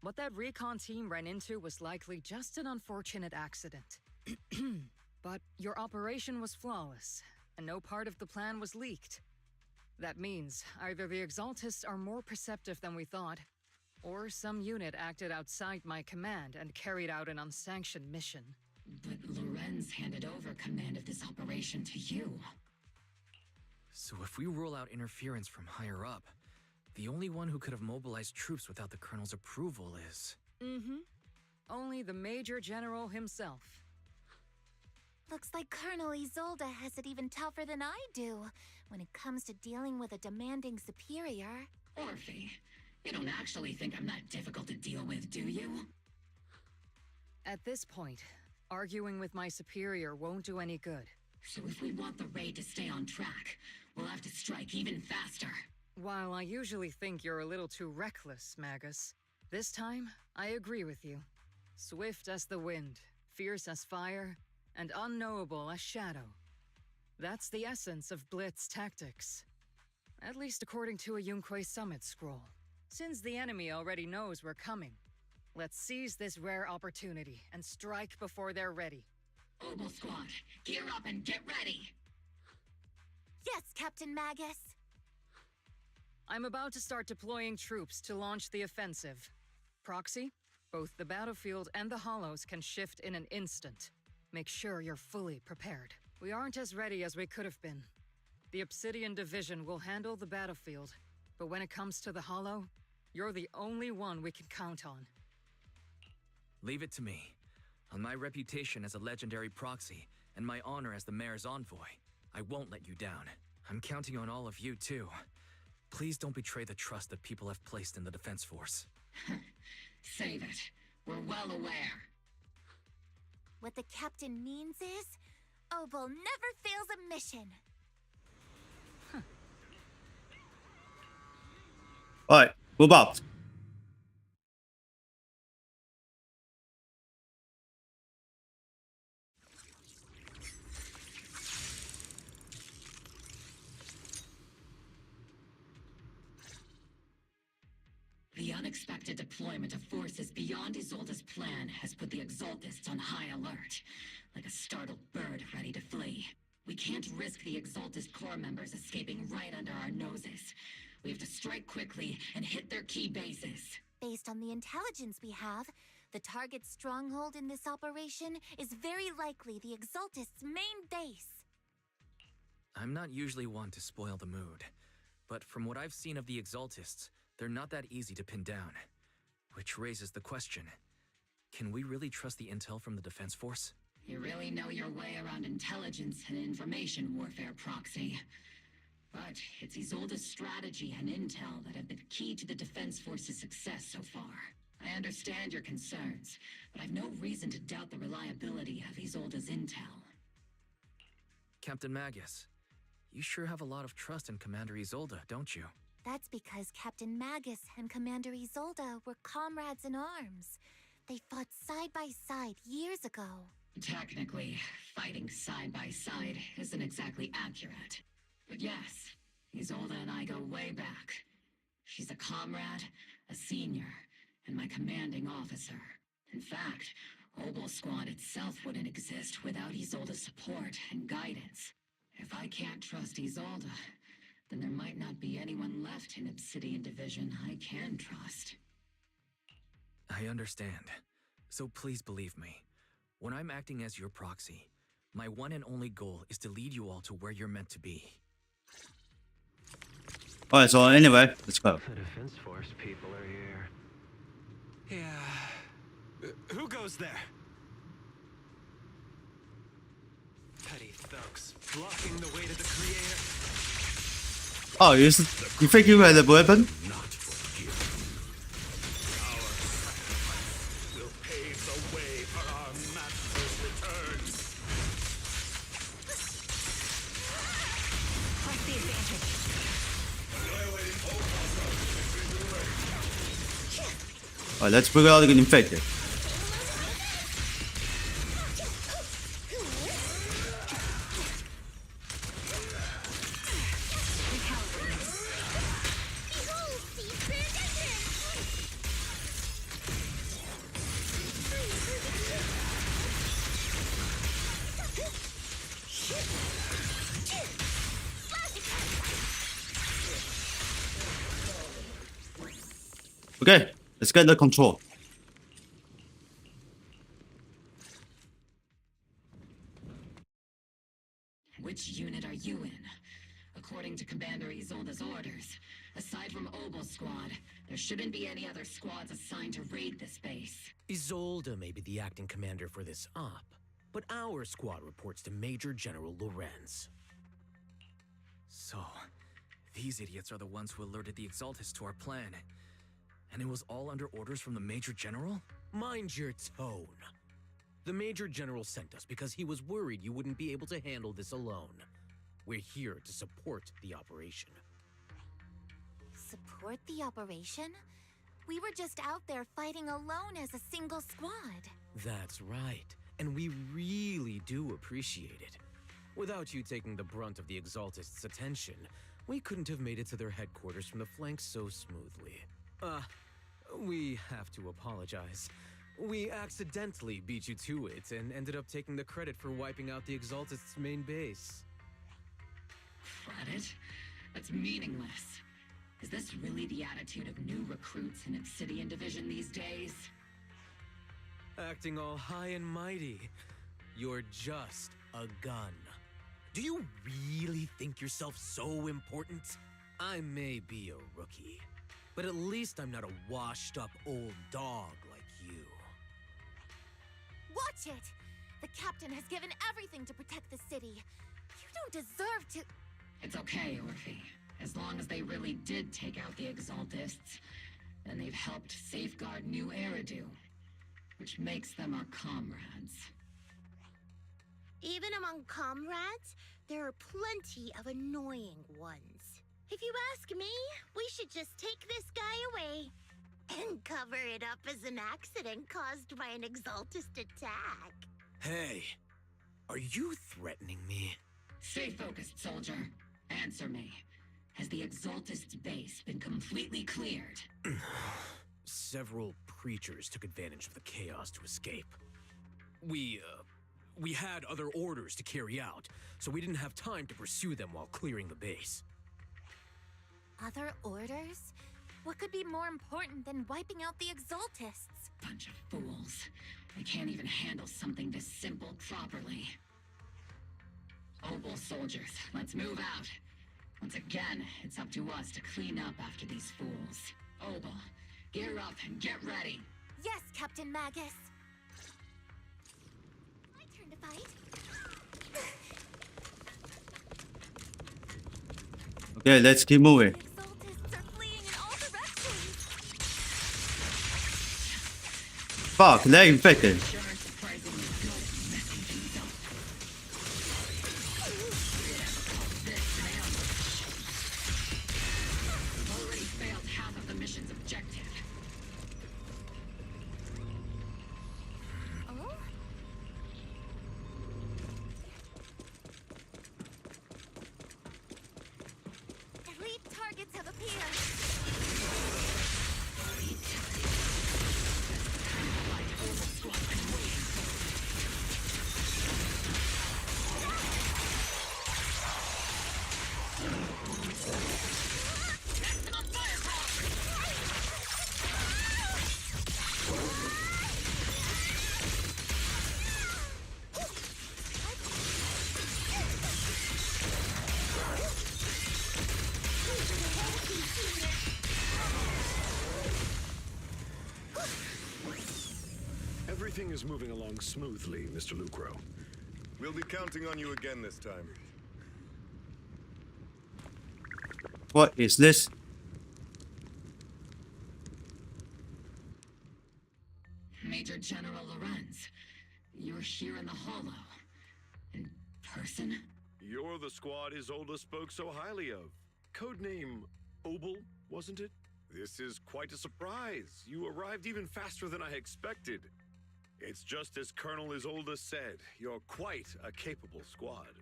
What that recon team ran into was likely just an unfortunate accident. But your operation was flawless, and no part of the plan was leaked. That means either the Exaltists are more perceptive than we thought, or some unit acted outside my command and carried out an unsanctioned mission. But Lorenz handed over command of this operation to you. So if we rule out interference from higher up, the only one who could have mobilized troops without the Colonel's approval is... Mm-hmm. Only the Major General himself. Looks like Colonel Isolde has it even tougher than I do when it comes to dealing with a demanding superior. Orphe, you don't actually think I'm that difficult to deal with, do you? At this point, arguing with my superior won't do any good. So if we want the raid to stay on track, we'll have to strike even faster. While I usually think you're a little too reckless, Magus, this time, I agree with you. Swift as the wind, fierce as fire, and unknowable as shadow. That's the essence of Blitz tactics. At least according to a Yunque Summit scroll. Since the enemy already knows we're coming, let's seize this rare opportunity and strike before they're ready. Obel Squad, gear up and get ready! Yes, Captain Magus! I'm about to start deploying troops to launch the offensive. Proxy, both the battlefield and the hollows can shift in an instant. Make sure you're fully prepared. We aren't as ready as we could have been. The Obsidian Division will handle the battlefield, but when it comes to the hollow, you're the only one we can count on. Leave it to me. On my reputation as a legendary proxy, and my honor as the mayor's envoy, I won't let you down. I'm counting on all of you, too. Please don't betray the trust that people have placed in the Defense Force. Save it. We're well aware. What the captain means is, Obel never fails a mission. Alright, move out. The unexpected deployment of forces beyond Isolde's plan has put the Exaltists on high alert, like a startled bird ready to flee. We can't risk the Exaltist Corps members escaping right under our noses. We have to strike quickly and hit their key bases. Based on the intelligence we have, the target's stronghold in this operation is very likely the Exaltists' main base. I'm not usually one to spoil the mood, but from what I've seen of the Exaltists, they're not that easy to pin down. Which raises the question, can we really trust the intel from the Defense Force? You really know your way around intelligence and information warfare, Proxy. But it's Isolde's strategy and intel that have been key to the Defense Force's success so far. I understand your concerns, but I've no reason to doubt the reliability of Isolde's intel. Captain Magus, you sure have a lot of trust in Commander Isolde, don't you? That's because Captain Magus and Commander Isolde were comrades in arms. They fought side by side years ago. Technically, fighting side by side isn't exactly accurate. But yes, Isolde and I go way back. She's a comrade, a senior, and my commanding officer. In fact, Obel Squad itself wouldn't exist without Isolde's support and guidance. If I can't trust Isolde, then there might not be anyone left in Obsidian Division I can trust. I understand. So please believe me. When I'm acting as your proxy, my one and only goal is to lead you all to where you're meant to be. Alright, so anyway, let's go. The Defense Force people are here. Yeah. Who goes there? Petty thugs blocking the way to the creator. Oh, you think you had a weapon? Not forgiven. Our sacrifice will pave the way for our master's return. Press the advantage. Alright, let's bring out the infected. Okay, let's get the control. Which unit are you in? According to Commander Isolde's orders, aside from Obel Squad, there shouldn't be any other squads assigned to raid this base. Isolde may be the acting commander for this op, but our squad reports to Major General Lorenz. So, these idiots are the ones who alerted the Exaltists to our plan. And it was all under orders from the Major General? Mind your tone. The Major General sent us because he was worried you wouldn't be able to handle this alone. We're here to support the operation. Support the operation? We were just out there fighting alone as a single squad. That's right, and we really do appreciate it. Without you taking the brunt of the Exaltists' attention, we couldn't have made it to their headquarters from the flank so smoothly. We have to apologize. We accidentally beat you to it and ended up taking the credit for wiping out the Exaltists' main base. Credit? That's meaningless. Is this really the attitude of new recruits in Obsidian Division these days? Acting all high and mighty. You're just a gun. Do you really think yourself so important? I may be a rookie, but at least I'm not a washed-up old dog like you. Watch it! The captain has given everything to protect the city. You don't deserve to... It's okay, Orphe. As long as they really did take out the Exaltists, then they've helped safeguard New Eridu, which makes them our comrades. Even among comrades, there are plenty of annoying ones. If you ask me, we should just take this guy away and cover it up as an accident caused by an Exaltist attack. Hey, are you threatening me? Stay focused, soldier. Answer me. Has the Exaltist's base been completely cleared? Several preachers took advantage of the chaos to escape. We had other orders to carry out, so we didn't have time to pursue them while clearing the base. Other orders? What could be more important than wiping out the Exaltists? Bunch of fools. They can't even handle something this simple properly. Obel soldiers, let's move out. Once again, it's up to us to clean up after these fools. Obel, gear up and get ready. Yes, Captain Magus. My turn to fight. Okay, let's keep moving. Exaltists are fleeing in all directions. Fuck, they're infected. Everything is moving along smoothly, Mr. Lucro. We'll be counting on you again this time. What is this? Major General Lorenz, you're here in the Hollow. In person? You're the squad Isolde spoke so highly of. Codename Obel, wasn't it? This is quite a surprise. You arrived even faster than I expected. It's just as Colonel Isolde said, you're quite a capable squad.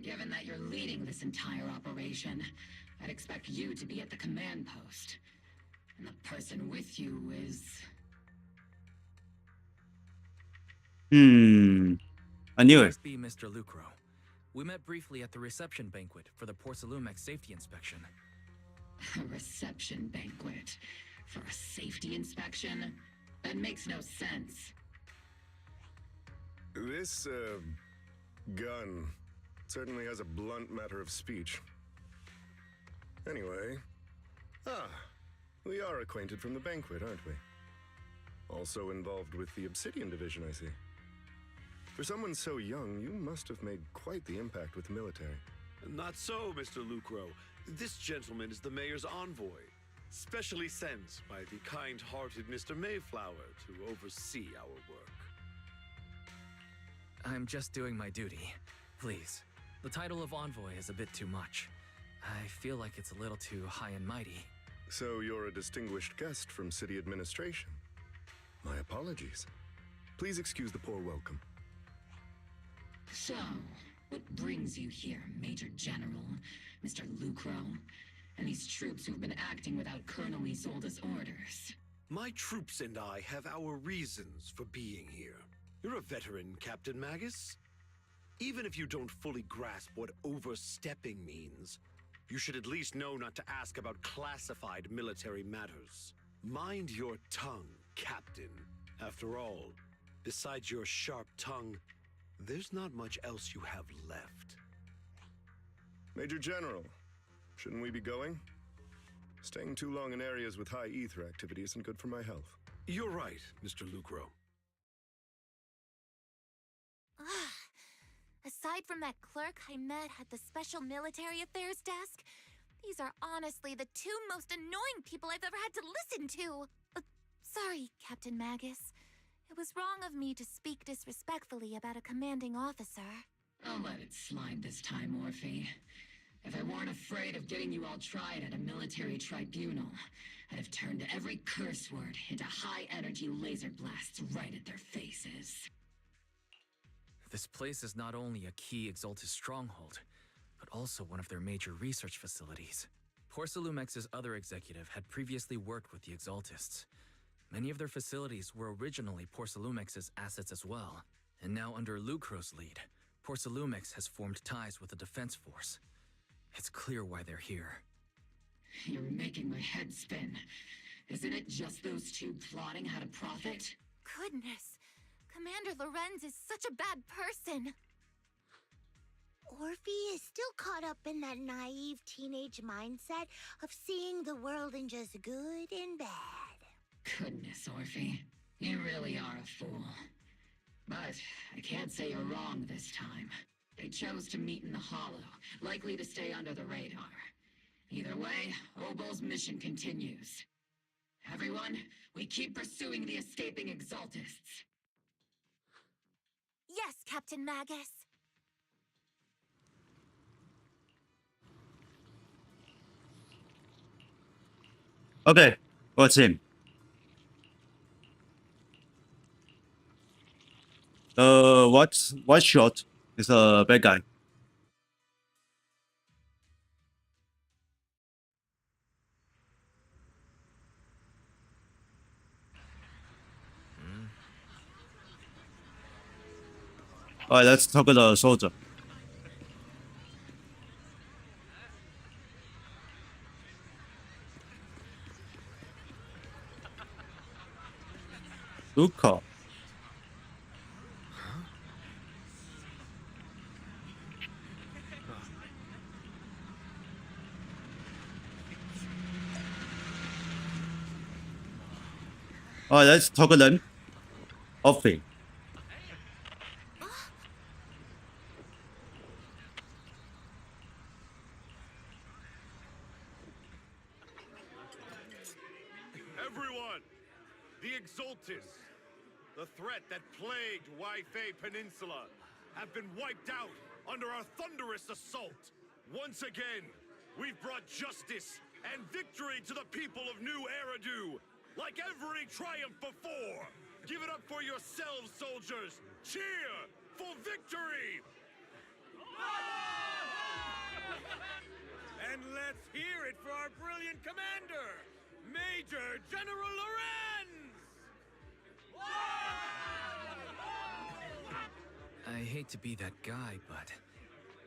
Given that you're leading this entire operation, I'd expect you to be at the command post. And the person with you is... I knew it. Must be Mr. Lucro. We met briefly at the reception banquet for the Porcelumex safety inspection. A reception banquet for a safety inspection? That makes no sense. This, gun certainly has a blunt matter of speech. Anyway, we are acquainted from the banquet, aren't we? Also involved with the Obsidian Division, I see. For someone so young, you must have made quite the impact with the military. Not so, Mr. Lucro. This gentleman is the mayor's envoy, specially sent by the kind-hearted Mr. Mayflower to oversee our work. I'm just doing my duty. Please. The title of envoy is a bit too much. I feel like it's a little too high and mighty. So you're a distinguished guest from city administration. My apologies. Please excuse the poor welcome. So, what brings you here, Major General, Mr. Lucro, and these troops who've been acting without Colonel Isolde's orders? My troops and I have our reasons for being here. You're a veteran, Captain Magus. Even if you don't fully grasp what overstepping means, you should at least know not to ask about classified military matters. Mind your tongue, Captain. After all, besides your sharp tongue, there's not much else you have left. Major General, shouldn't we be going? Staying too long in areas with high ether activity isn't good for my health. You're right, Mr. Lucro. Aside from that clerk I met at the Special Military Affairs desk, these are honestly the two most annoying people I've ever had to listen to. Sorry, Captain Magus. It was wrong of me to speak disrespectfully about a commanding officer. I'll let it slide this time, Orphe. If I weren't afraid of getting you all tried at a military tribunal, I'd have turned every curse word into high-energy laser blasts right at their faces. This place is not only a key Exaltus stronghold, but also one of their major research facilities. Porcelumex's other executive had previously worked with the Exaltists. Many of their facilities were originally Porcelumex's assets as well, and now under Lucro's lead, Porcelumex has formed ties with the defense force. It's clear why they're here. You're making my head spin. Isn't it just those two plotting how to profit? Goodness, Commander Lorenz is such a bad person. Orphe is still caught up in that naive teenage mindset of seeing the world in just good and bad. Goodness, Orphe. You really are a fool. But I can't say you're wrong this time. They chose to meet in the Hollow, likely to stay under the radar. Either way, Obel's mission continues. Everyone, we keep pursuing the escaping Exaltists. Yes, Captain Magus. Okay, what's him? White shot is a bad guy. Alright, let's talk to the soldier. Luca. Alright, let's talk to them. Offing. Everyone! The Exaltis, the threat that plagued WIFI Peninsula, have been wiped out under our thunderous assault. Once again, we've brought justice and victory to the people of New Eridu, like every triumph before. Give it up for yourselves, soldiers. Cheer for victory! And let's hear it for our brilliant commander, Major General Lorenz! I hate to be that guy, but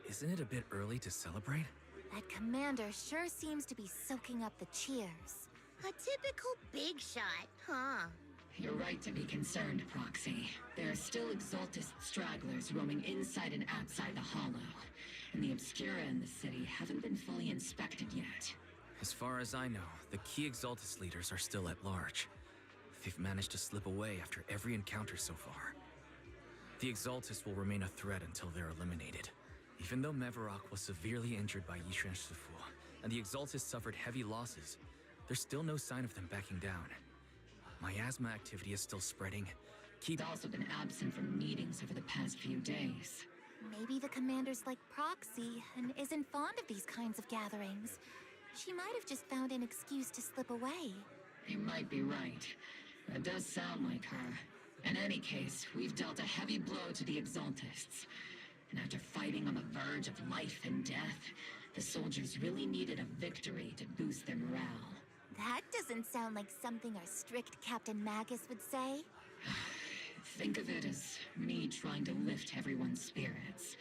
isn't it a bit early to celebrate? That commander sure seems to be soaking up the cheers. A typical big shot, huh? You're right to be concerned, Proxy. There are still Exaltist stragglers roaming inside and outside the Hollow, and the Obscura in the city haven't been fully inspected yet. As far as I know, the key Exaltus leaders are still at large. They've managed to slip away after every encounter so far. The Exaltus will remain a threat until they're eliminated. Even though Mevarok was severely injured by nsfw, and the Exaltus suffered heavy losses, there's still no sign of them backing down. Miasma activity is still spreading. He's also been absent from meetings over the past few days. Maybe the commander's like Proxy and isn't fond of these kinds of gatherings. She might have just found an excuse to slip away. You might be right. That does sound like her. In any case, we've dealt a heavy blow to the Exaltists. And after fighting on the verge of life and death, the soldiers really needed a victory to boost their morale. That doesn't sound like something our strict Captain Magus would say. Think of it as me trying to lift everyone's spirits.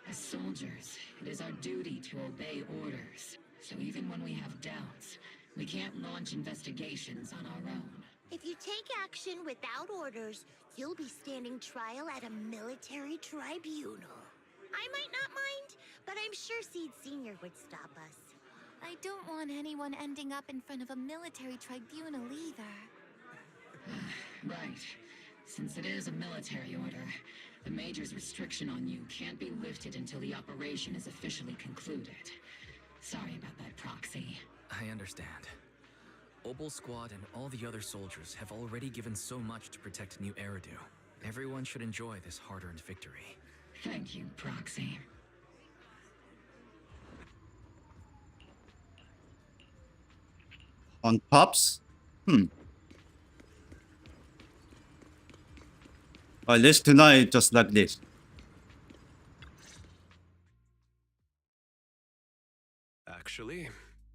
As soldiers, it is our duty to obey orders. So even when we have doubts, we can't launch investigations on our own. If you take action without orders, you'll be standing trial at a military tribunal. I might not mind, but I'm sure Seed Senior would stop us. I don't want anyone ending up in front of a military tribunal either. Right. Since it is a military order, the Major's restriction on you can't be lifted until the operation is officially concluded. Sorry about that, Proxy. I understand. Obel Squad and all the other soldiers have already given so much to protect New Eridu. Everyone should enjoy this hard-earned victory. Thank you, Proxy. On Pops? Alright, let's tonight just like this. Actually,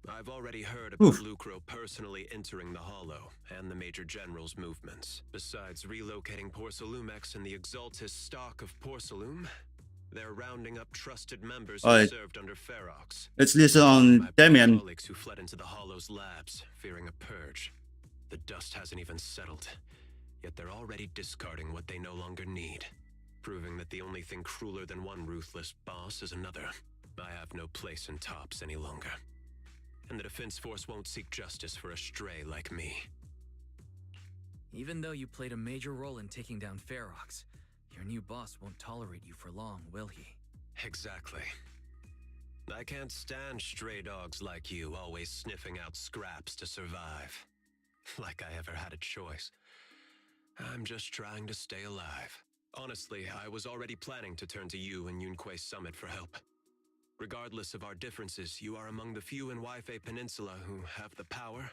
I've already heard about Lucro personally entering the Hollow and the Major General's movements. Besides relocating Porcelumex and the Exaltis stock of Porcelum, they're rounding up trusted members who served under Ferox. Let's listen on Damien. Colleagues who fled into the Hollow's labs, fearing a purge. The dust hasn't even settled, yet they're already discarding what they no longer need, proving that the only thing crueler than one ruthless boss is another. I have no place in Tops any longer. And the Defense Force won't seek justice for a stray like me. Even though you played a major role in taking down Ferox, your new boss won't tolerate you for long, will he? Exactly. I can't stand stray dogs like you always sniffing out scraps to survive. Like I ever had a choice. I'm just trying to stay alive. Honestly, I was already planning to turn to you and Yunquei Summit for help. Regardless of our differences, you are among the few in WIFI Peninsula who have the power,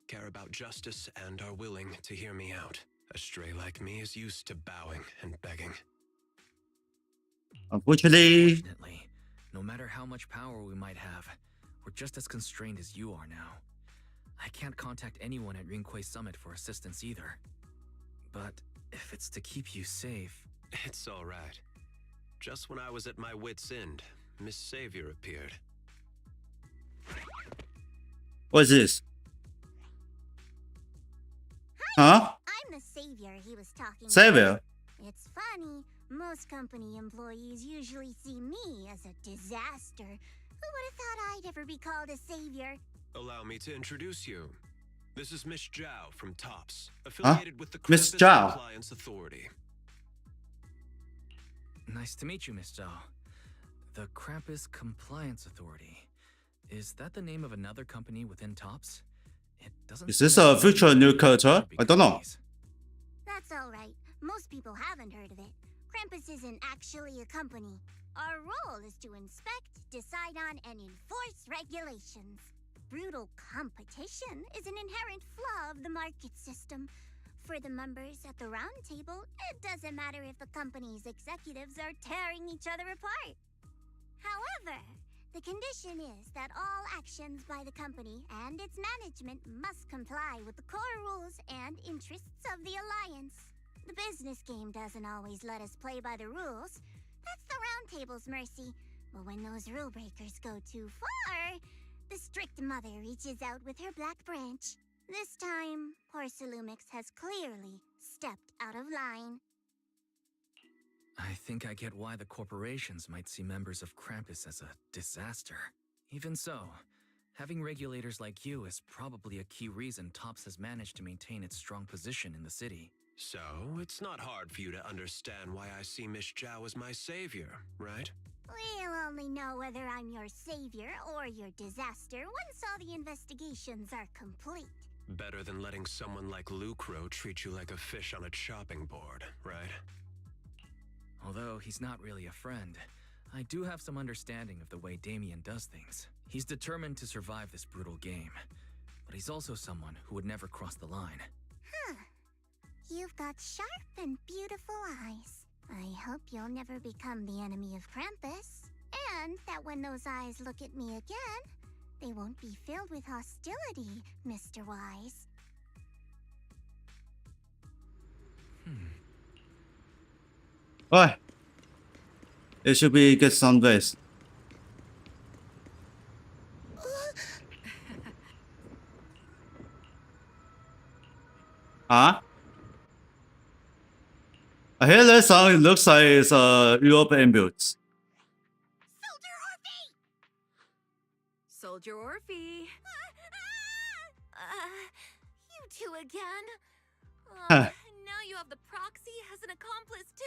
care about justice, and are willing to hear me out. A stray like me is used to bowing and begging. Unfortunately, no matter how much power we might have, we're just as constrained as you are now. I can't contact anyone at Yunquei Summit for assistance either. But if it's to keep you safe... It's all right. Just when I was at my wit's end, Miss Savior appeared. What's this? Huh? I'm the savior he was talking Savior? about. It's funny, most company employees usually see me as a disaster. Who would have thought I'd ever be called a savior? Allow me to introduce you. This is Miss Zhao from TOPS, affiliated with the Miss Krampus Zhao. Compliance Authority. Nice to meet you, Miss Zhao. The Krampus Compliance Authority. Is that the name of another company within TOPS? It doesn't. Is this a future new character? I don't know. That's alright. Most people haven't heard of it. Krampus isn't actually a company. Our role is to inspect, decide on, and enforce regulations. Brutal competition is an inherent flaw of the market system. For the members at the round table, it doesn't matter if the company's executives are tearing each other apart. However, the condition is that all actions by the company and its management must comply with the core rules and interests of the Alliance. The business game doesn't always let us play by the rules. That's the round table's mercy. But when those rule breakers go too far, the strict mother reaches out with her black branch. This time, Porcelumix has clearly stepped out of line. I think I get why the corporations might see members of Krampus as a disaster. Even so, having regulators like you is probably a key reason TOPS has managed to maintain its strong position in the city. So, it's not hard for you to understand why I see Miss Zhao as my savior, right? We'll only know whether I'm your savior or your disaster once all the investigations are complete. Better than letting someone like Lucro treat you like a fish on a chopping board, right? Although he's not really a friend, I do have some understanding of the way Damien does things. He's determined to survive this brutal game, but he's also someone who would never cross the line. Huh. You've got sharp and beautiful eyes. I hope you'll never become the enemy of Krampus, and that when those eyes look at me again, they won't be filled with hostility, Mr. Wise. Alright. It should be get some rest. Huh? I hear that sound. It looks like it's a Europe ambulance. Soldier Orphe. You two again? Huh. Now you have the proxy as an accomplice too?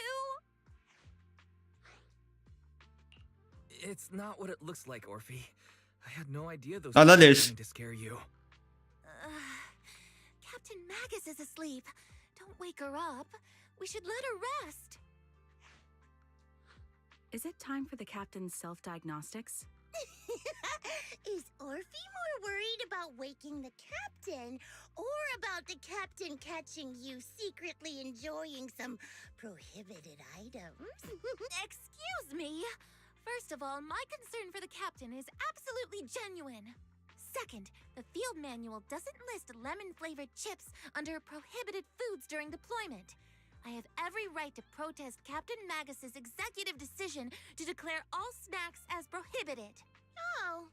It's not what it looks like, Orphe. I had no idea those that were is. trying to scare you. Captain Magus is asleep. Don't wake her up. We should let her rest. Is it time for the captain's self-diagnostics? Is Orphe more worried about waking the captain or about the captain catching you secretly enjoying some prohibited items? Excuse me. First of all, my concern for the captain is absolutely genuine. Second, the field manual doesn't list lemon-flavored chips under prohibited foods during deployment. I have every right to protest Captain Magus's executive decision to declare all snacks as prohibited. Oh.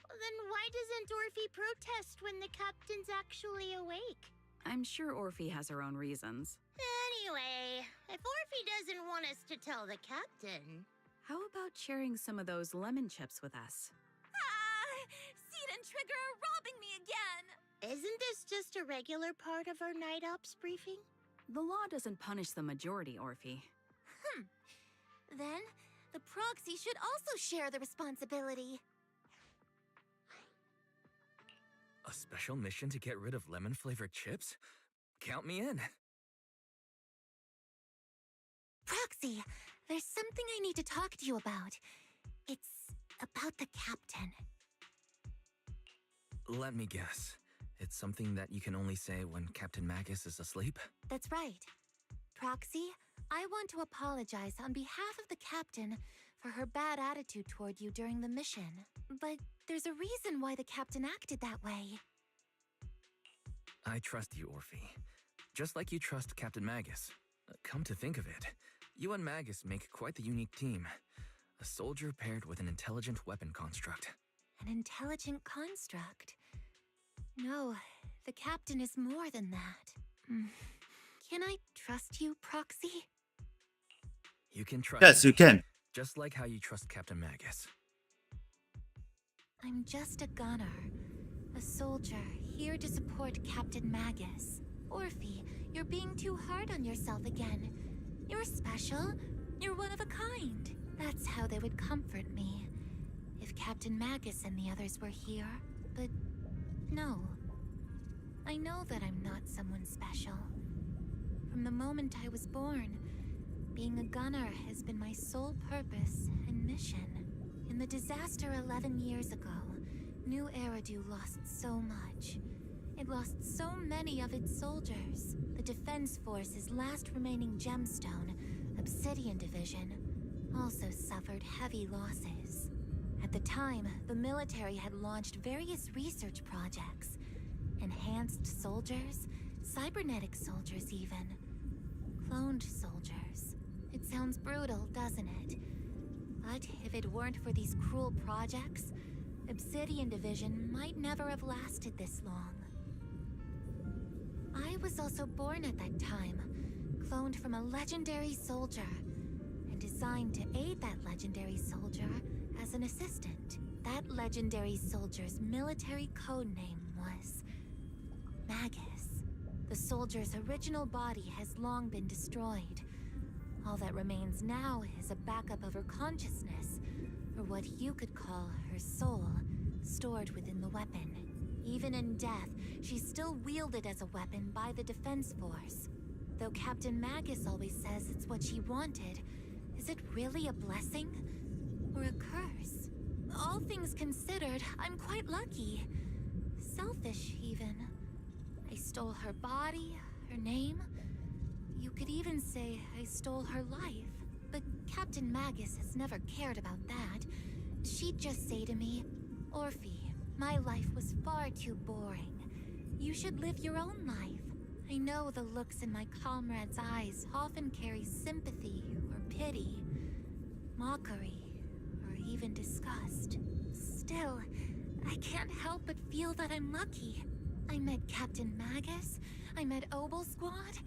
Then why doesn't Orphe protest when the captain's actually awake? I'm sure Orphe has her own reasons. Anyway, if Orphe doesn't want us to tell the captain... How about sharing some of those lemon chips with us? Seed and Trigger are robbing me again! Isn't this just a regular part of our night ops briefing? The law doesn't punish the majority, Orphe. Then, the proxy should also share the responsibility. A special mission to get rid of lemon-flavored chips? Count me in. Proxy, there's something I need to talk to you about. It's about the captain. Let me guess. It's something that you can only say when Captain Magus is asleep? That's right. Proxy, I want to apologize on behalf of the captain for her bad attitude toward you during the mission. But there's a reason why the captain acted that way. I trust you, Orphe. Just like you trust Captain Magus. Come to think of it, you and Magus make quite the unique team. A soldier paired with an intelligent weapon construct. An intelligent construct? No, the captain is more than that. Can I trust you, Proxy? You can trust Yes, me, you can. Just like how you trust Captain Magus. I'm just a gunner, a soldier here to support Captain Magus. Orphe, you're being too hard on yourself again. You're special. You're one of a kind. That's how they would comfort me. If Captain Magus and the others were here. But no. I know that I'm not someone special. From the moment I was born, being a gunner has been my sole purpose and mission. In the disaster 11 years ago, New Eridu lost so much. It lost so many of its soldiers. The Defense Force's last remaining gemstone, Obsidian Division, also suffered heavy losses. At the time, the military had launched various research projects. Enhanced soldiers, cybernetic soldiers even. Cloned soldiers. It sounds brutal, doesn't it? But if it weren't for these cruel projects, Obsidian Division might never have lasted this long. I was also born at that time, cloned from a legendary soldier, and designed to aid that legendary soldier as an assistant. That legendary soldier's military code name was Magus. The soldier's original body has long been destroyed. All that remains now is a backup of her consciousness, or what you could call her soul, stored within the weapon. Even in death, she's still wielded as a weapon by the Defense Force. Though Captain Magus always says it's what she wanted, is it really a blessing? Or a curse? All things considered, I'm quite lucky. Selfish, even. I stole her body, her name. You could even say I stole her life. But Captain Magus has never cared about that. She'd just say to me, Orphe, my life was far too boring. You should live your own life. I know the looks in my comrades' eyes often carry sympathy or pity, mockery, or even disgust. Still, I can't help but feel that I'm lucky. I met Captain Magus, I met Obel Squad,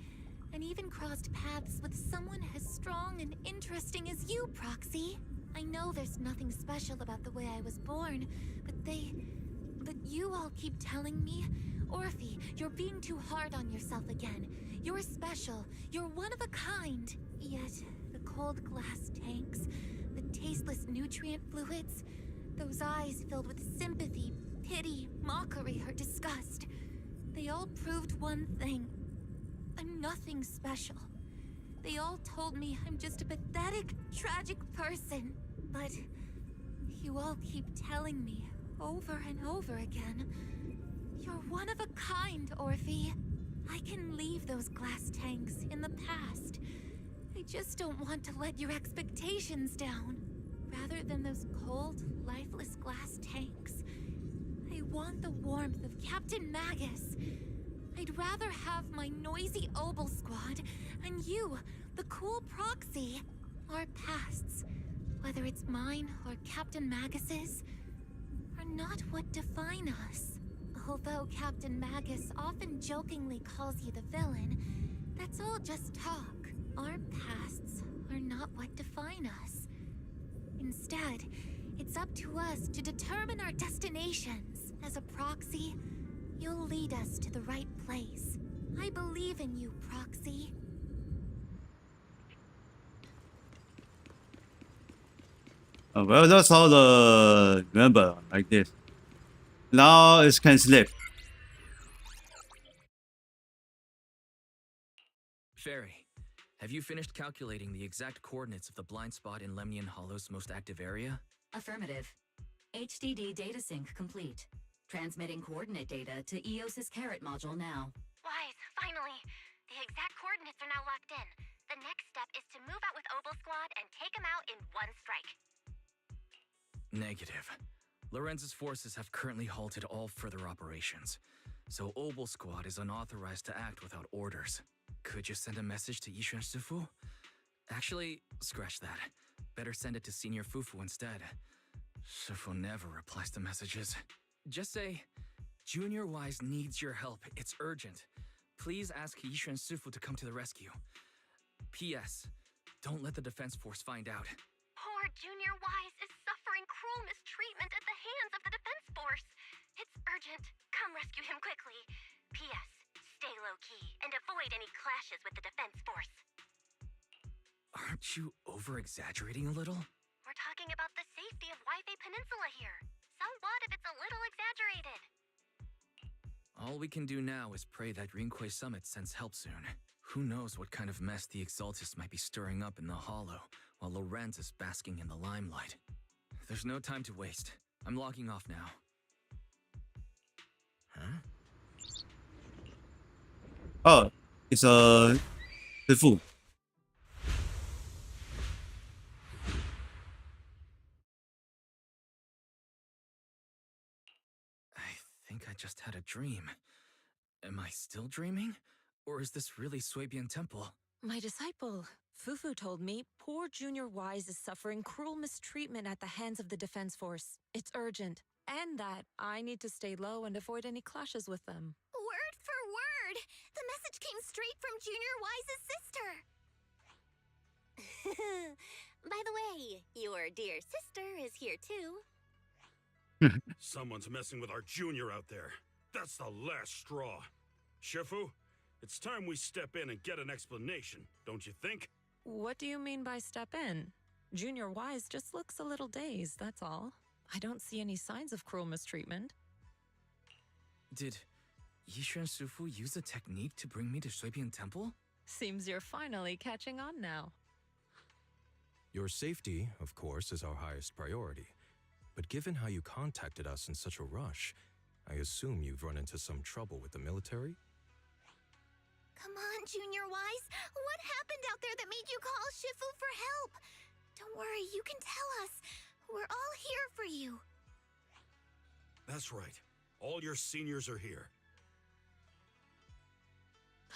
and even crossed paths with someone as strong and interesting as you, Proxy. I know there's nothing special about the way I was born, but you all keep telling me, Orphe, you're being too hard on yourself again. You're special. You're one of a kind. Yet, the cold glass tanks, the tasteless nutrient fluids, those eyes filled with sympathy, pity, mockery, or disgust, they all proved one thing. I'm nothing special. They all told me I'm just a pathetic, tragic person. But you all keep telling me over and over again, you're one of a kind, Orphe. I can leave those glass tanks in the past. I just don't want to let your expectations down. Rather than those cold, lifeless glass tanks, I want the warmth of Captain Magus. I'd rather have my noisy Obel Squad and you, the cool Proxy. Our pasts, whether it's mine or Captain Magus's, are not what define us. Although Captain Magus often jokingly calls you the villain, that's all just talk. Our pasts are not what define us. Instead, it's up to us to determine our destinations. As a Proxy, you'll lead us to the right place. I believe in you, Proxy. Well, that's how the remember like this. Now it can sleep. Fairy, have you finished calculating the exact coordinates of the blind spot in Lemnian Hollow's most active area? Affirmative. HDD data sync complete. Transmitting coordinate data to EOS's Carrot module now. Wise, finally. The exact coordinates are now locked in. The next step is to move out with Obel Squad and take them out in one strike. Negative. Lorenz's forces have currently halted all further operations, so Obel Squad is unauthorized to act without orders. Could you send a message to Yishuan Sufu? Actually, scratch that. Better send it to Senior Fufu instead. Sufu never replies to messages. Just say, Junior Wise needs your help. It's urgent. Please ask Yishuan Sufu to come to the rescue. P.S. Don't let the Defense Force find out. Poor Junior Wise is suffering cruel mistreatment at the hands of the Defense Force. It's urgent. Come rescue him quickly. P.S. Stay low-key and avoid any clashes with the defense force. Aren't you over-exaggerating a little? We're talking about the safety of Wi-Fi Peninsula here. So what if it's a little exaggerated? All we can do now is pray that Rinquay Summit sends help soon. Who knows what kind of mess the Exaltus might be stirring up in the Hollow, while Lorenz is basking in the limelight. There's no time to waste. I'm logging off now. Huh? Oh, it's师傅。I think I just had a dream. Am I still dreaming? Or is this really Swabian Temple? My disciple, Fufu, told me poor Junior Wise is suffering cruel mistreatment at the hands of the defense force. It's urgent, and that I need to stay low and avoid any clashes with them. Word for word! The message came straight from Junior Wise's sister! By the way, your dear sister is here too. Someone's messing with our junior out there. That's the last straw. Shifu, it's time we step in and get an explanation, don't you think? What do you mean by step in? Junior Wise just looks a little dazed, that's all. I don't see any signs of cruel mistreatment. Did Yishuan Sufu use a technique to bring me to Swabian Temple? Seems you're finally catching on now. Your safety, of course, is our highest priority. But given how you contacted us in such a rush, I assume you've run into some trouble with the military? Come on, Junior Wise. What happened out there that made you call Shifu for help? Don't worry, you can tell us. We're all here for you. That's right. All your seniors are here.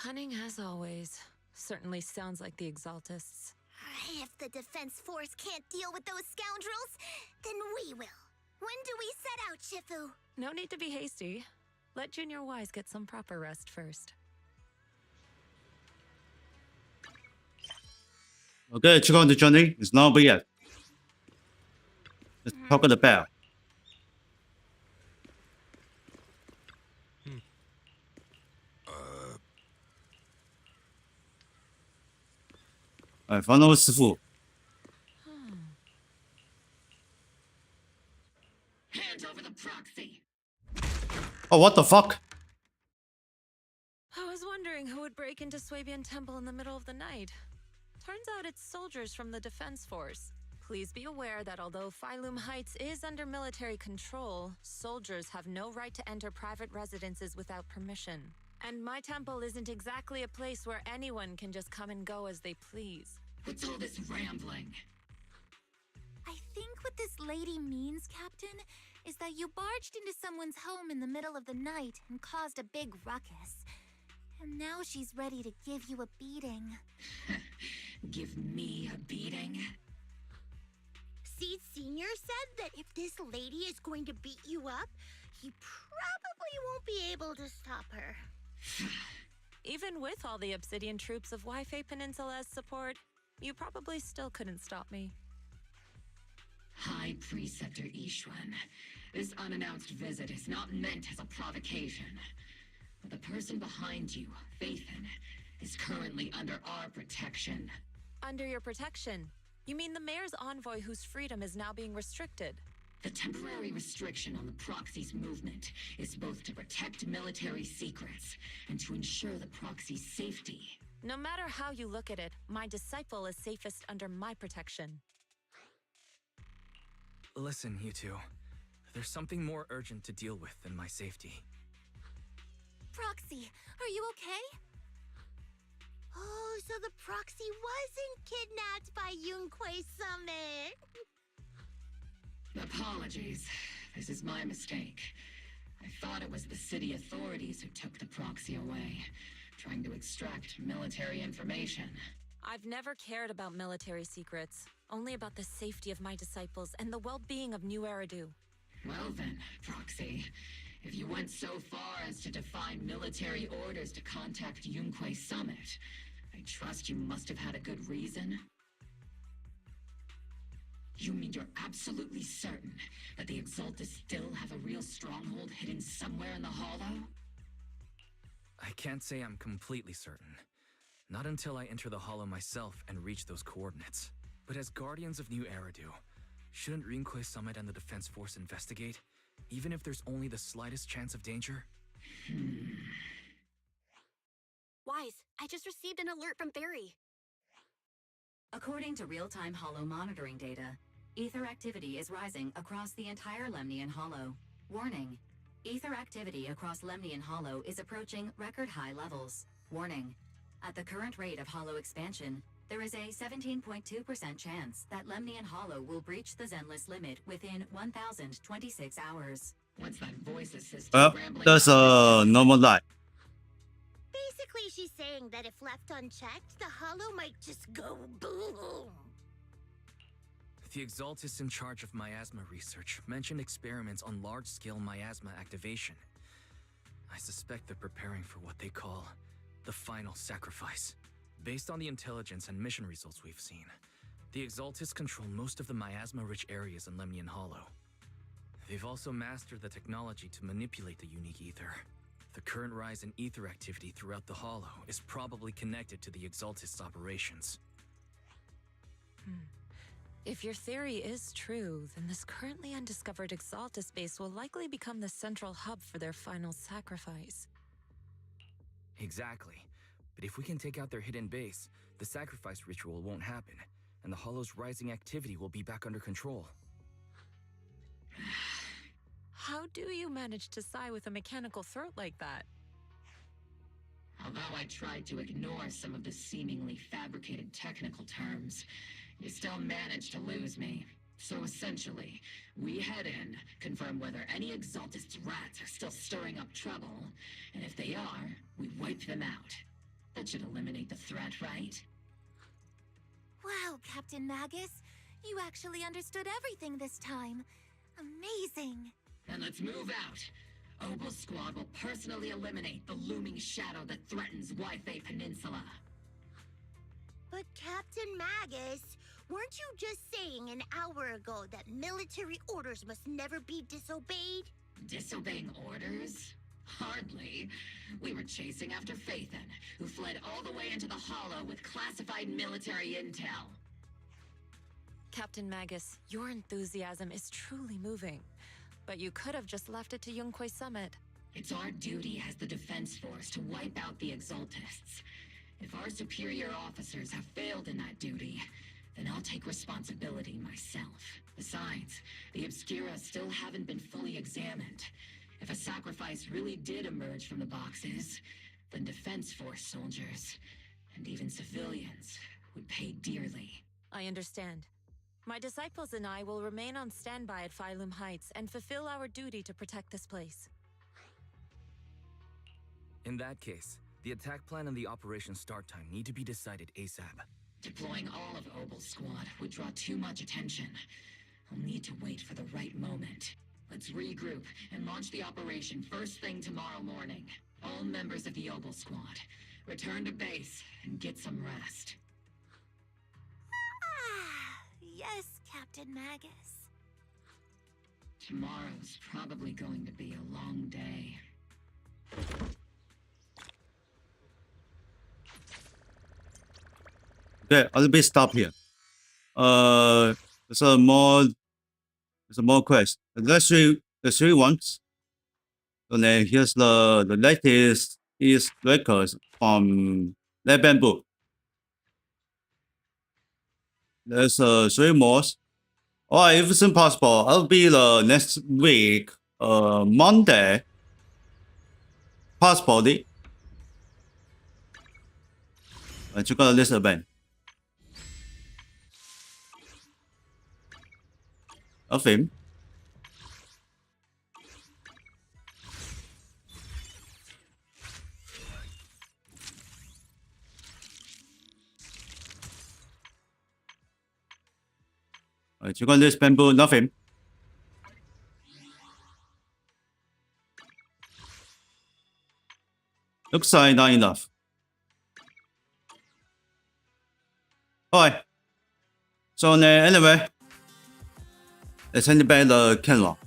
Cunning as always. Certainly sounds like the Exaltists. If the defense force can't deal with those scoundrels, then we will. When do we set out, Shifu? No need to be hasty. Let Junior Wise get some proper rest first. Okay, check out the journey. It's not over yet. Let's talk at the bell. Alright, 烦恼师傅。 Hand over the proxy. Oh, what the fuck? I was wondering who would break into Swabian Temple in the middle of the night. Turns out it's soldiers from the defense force. Please be aware that although Phylum Heights is under military control, soldiers have no right to enter private residences without permission. And my temple isn't exactly a place where anyone can just come and go as they please. What's all this rambling? I think what this lady means, Captain, is that you barged into someone's home in the middle of the night and caused a big ruckus. And now she's ready to give you a beating. Give me a beating? Seed Senior said that if this lady is going to beat you up, he probably won't be able to stop her. Even with all the Obsidian troops of Wi-Fi Peninsula's support, you probably still couldn't stop me. High Preceptor Ishuan, this unannounced visit is not meant as a provocation. But the person behind you, Faithin, is currently under our protection. Under your protection? You mean the mayor's envoy whose freedom is now being restricted? The temporary restriction on the proxy's movement is both to protect military secrets and to ensure the proxy's safety. No matter how you look at it, my disciple is safest under my protection. Listen, you two. There's something more urgent to deal with than my safety. Proxy, are you okay? Oh, so the proxy wasn't kidnapped by Yunquay Summit. Apologies. This is my mistake. I thought it was the city authorities who took the proxy away, trying to extract military information. I've never cared about military secrets, only about the safety of my disciples and the well-being of New Eridu. Well then, Proxy, if you went so far as to defy military orders to contact Yunquay Summit, I trust you must have had a good reason. You mean you're absolutely certain that the Exaltus still have a real stronghold hidden somewhere in the Hollow? I can't say I'm completely certain. Not until I enter the Hollow myself and reach those coordinates. But as Guardians of New Eridu, shouldn't Rinque Summit and the Defense Force investigate, even if there's only the slightest chance of danger? Wise, I just received an alert from Barry. According to real-time Hollow monitoring data, ether activity is rising across the entire Lemnian Hollow. Warning: ether activity across Lemnian Hollow is approaching record-high levels. Warning: at the current rate of Hollow expansion, there is a 17.2% chance that Lemnian Hollow will breach the Zenless limit within 1,026 hours. What's that voice assistant Well, rambling that's on? a normal lie. Basically, she's saying that if left unchecked, the Hollow might just go boom. The Exaltus in charge of miasma research mentioned experiments on large-scale miasma activation. I suspect they're preparing for what they call the final sacrifice. Based on the intelligence and mission results we've seen, the Exaltus control most of the miasma-rich areas in Lemnian Hollow. They've also mastered the technology to manipulate the unique ether. The current rise in ether activity throughout the Hollow is probably connected to the Exaltus operations. If your theory is true, then this currently undiscovered Exaltus base will likely become the central hub for their final sacrifice. Exactly. But if we can take out their hidden base, the sacrifice ritual won't happen, and the Hollow's rising activity will be back under control. How do you manage to sigh with a mechanical throat like that? Although I tried to ignore some of the seemingly fabricated technical terms, you still managed to lose me. So essentially, we head in, confirm whether any Exaltist rats are still stirring up trouble, and if they are, we wipe them out. That should eliminate the threat, right? Wow, Captain Magus. You actually understood everything this time. Amazing. Then let's move out. Obel Squad will personally eliminate the looming shadow that threatens Wi-Fi Peninsula. But Captain Magus, weren't you just saying an hour ago that military orders must never be disobeyed? Disobeying orders? Hardly. We were chasing after Phaethon, who fled all the way into the Hollow with classified military intel. Captain Magus, your enthusiasm is truly moving. But you could have just left it to Yunque Summit. It's our duty as the Defense Force to wipe out the Exaltists. If our superior officers have failed in that duty, then I'll take responsibility myself. Besides, the Obscura still haven't been fully examined. If a sacrifice really did emerge from the boxes, then Defense Force soldiers, and even civilians, would pay dearly. I understand. My disciples and I will remain on standby at Phylum Heights and fulfill our duty to protect this place. In that case, the attack plan and the operation start time need to be decided ASAP. Deploying all of Obel's squad would draw too much attention. I'll need to wait for the right moment. Let's regroup and launch the operation first thing tomorrow morning. All members of the Obel squad, return to base and get some rest. Yes, Captain Magus. Tomorrow's probably going to be a long day. Okay, a little bit stop here. There's a more quest. The three ones. And then here's the latest is records from Lab Bamboo. There's 3 more. Or if it's impossible, I'll be the next week, Monday. Possibly. 这个 list event. Of him. Check on this bamboo, nothing. Looks like not enough. Alright. So anyway, Let's hand back the camera.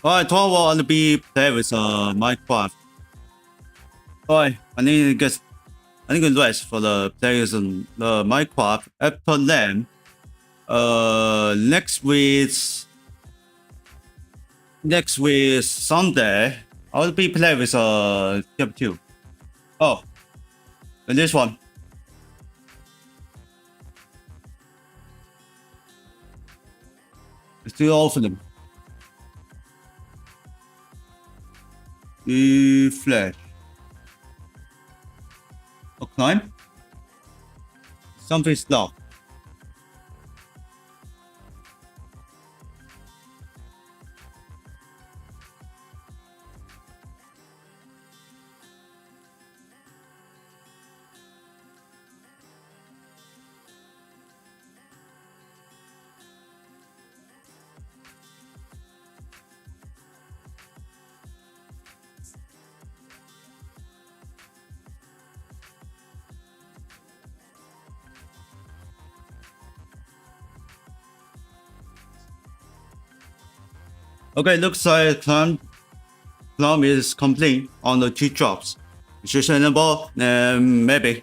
Alright, tomorrow I'll be playing with Minecraft. Alright, I need to rest for the players on the Minecraft. After then, next week Sunday, I'll be playing with TF2. Oh, and this one. It's too old for them. Flash. A climb? Something's locked. Okay, looks like climb is complete on the 2 drops. Sustainable, maybe.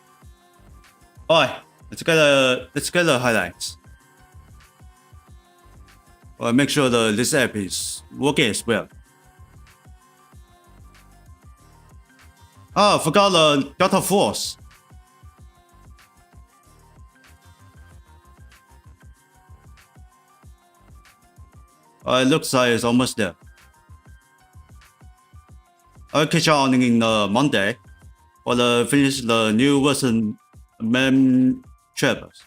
Alright, let's get the highlights. Make sure this app is working as well. Oh, I forgot the Delta Force. It looks like it's almost there. I'll catch on in Monday for the finish the new version mem trappers.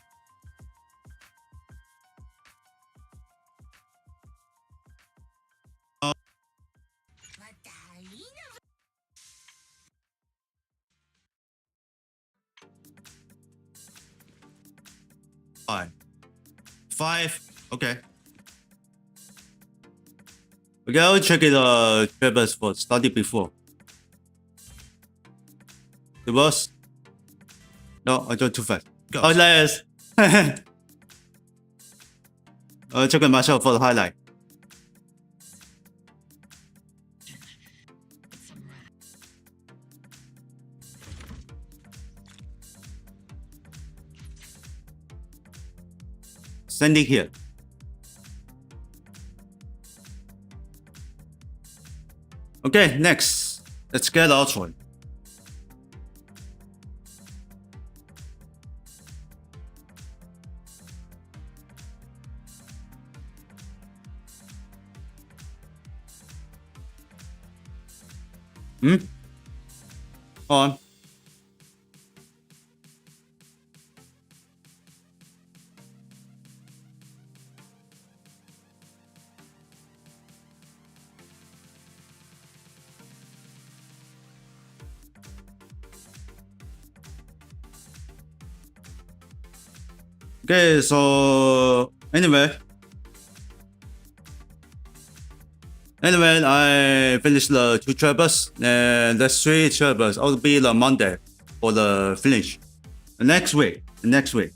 Five. Okay. Okay, I'll check it trappers for study before. The boss? No, I don't too fast. Oh, yes. I'll check it myself for the highlight. Sending here. Okay, next. Let's get outro. On. Okay, so anyway, I finished the 2 trappers and the 3 trappers. I'll be the Monday for the finish. Next week. This week.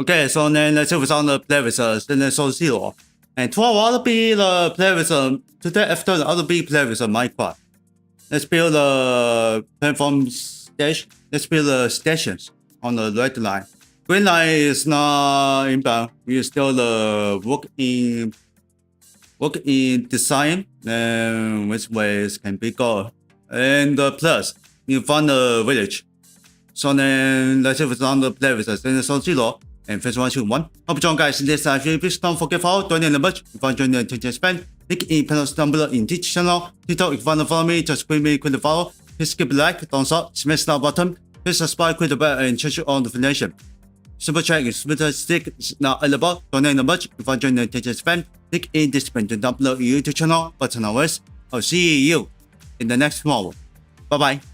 Okay, so then let's see what's on the play with ZZZero. And tomorrow I'll be the play with today afternoon I'll be play with Minecraft. Let's build the platform station. Let's build the stations on the red line. Green line is not inbound. We still work in design and which ways can be go. And plus you find the village. So then let's see what's on the play with ZZZero. And first 1, 2, 1. Hope you join guys in this video. Please don't forget to follow, donate the much. If you join the attention span, link in panels down below in this channel. TikTok, if you want to follow me, just click the follow. Please give a like, thumbs up, smash that button. Please subscribe, click the bell, and check your own notification. Super chat and super stick is now available. Donate not much. If you join the THS fan, click in this button to download YouTube channel. But anyways, I'll see you in the next one. Bye bye.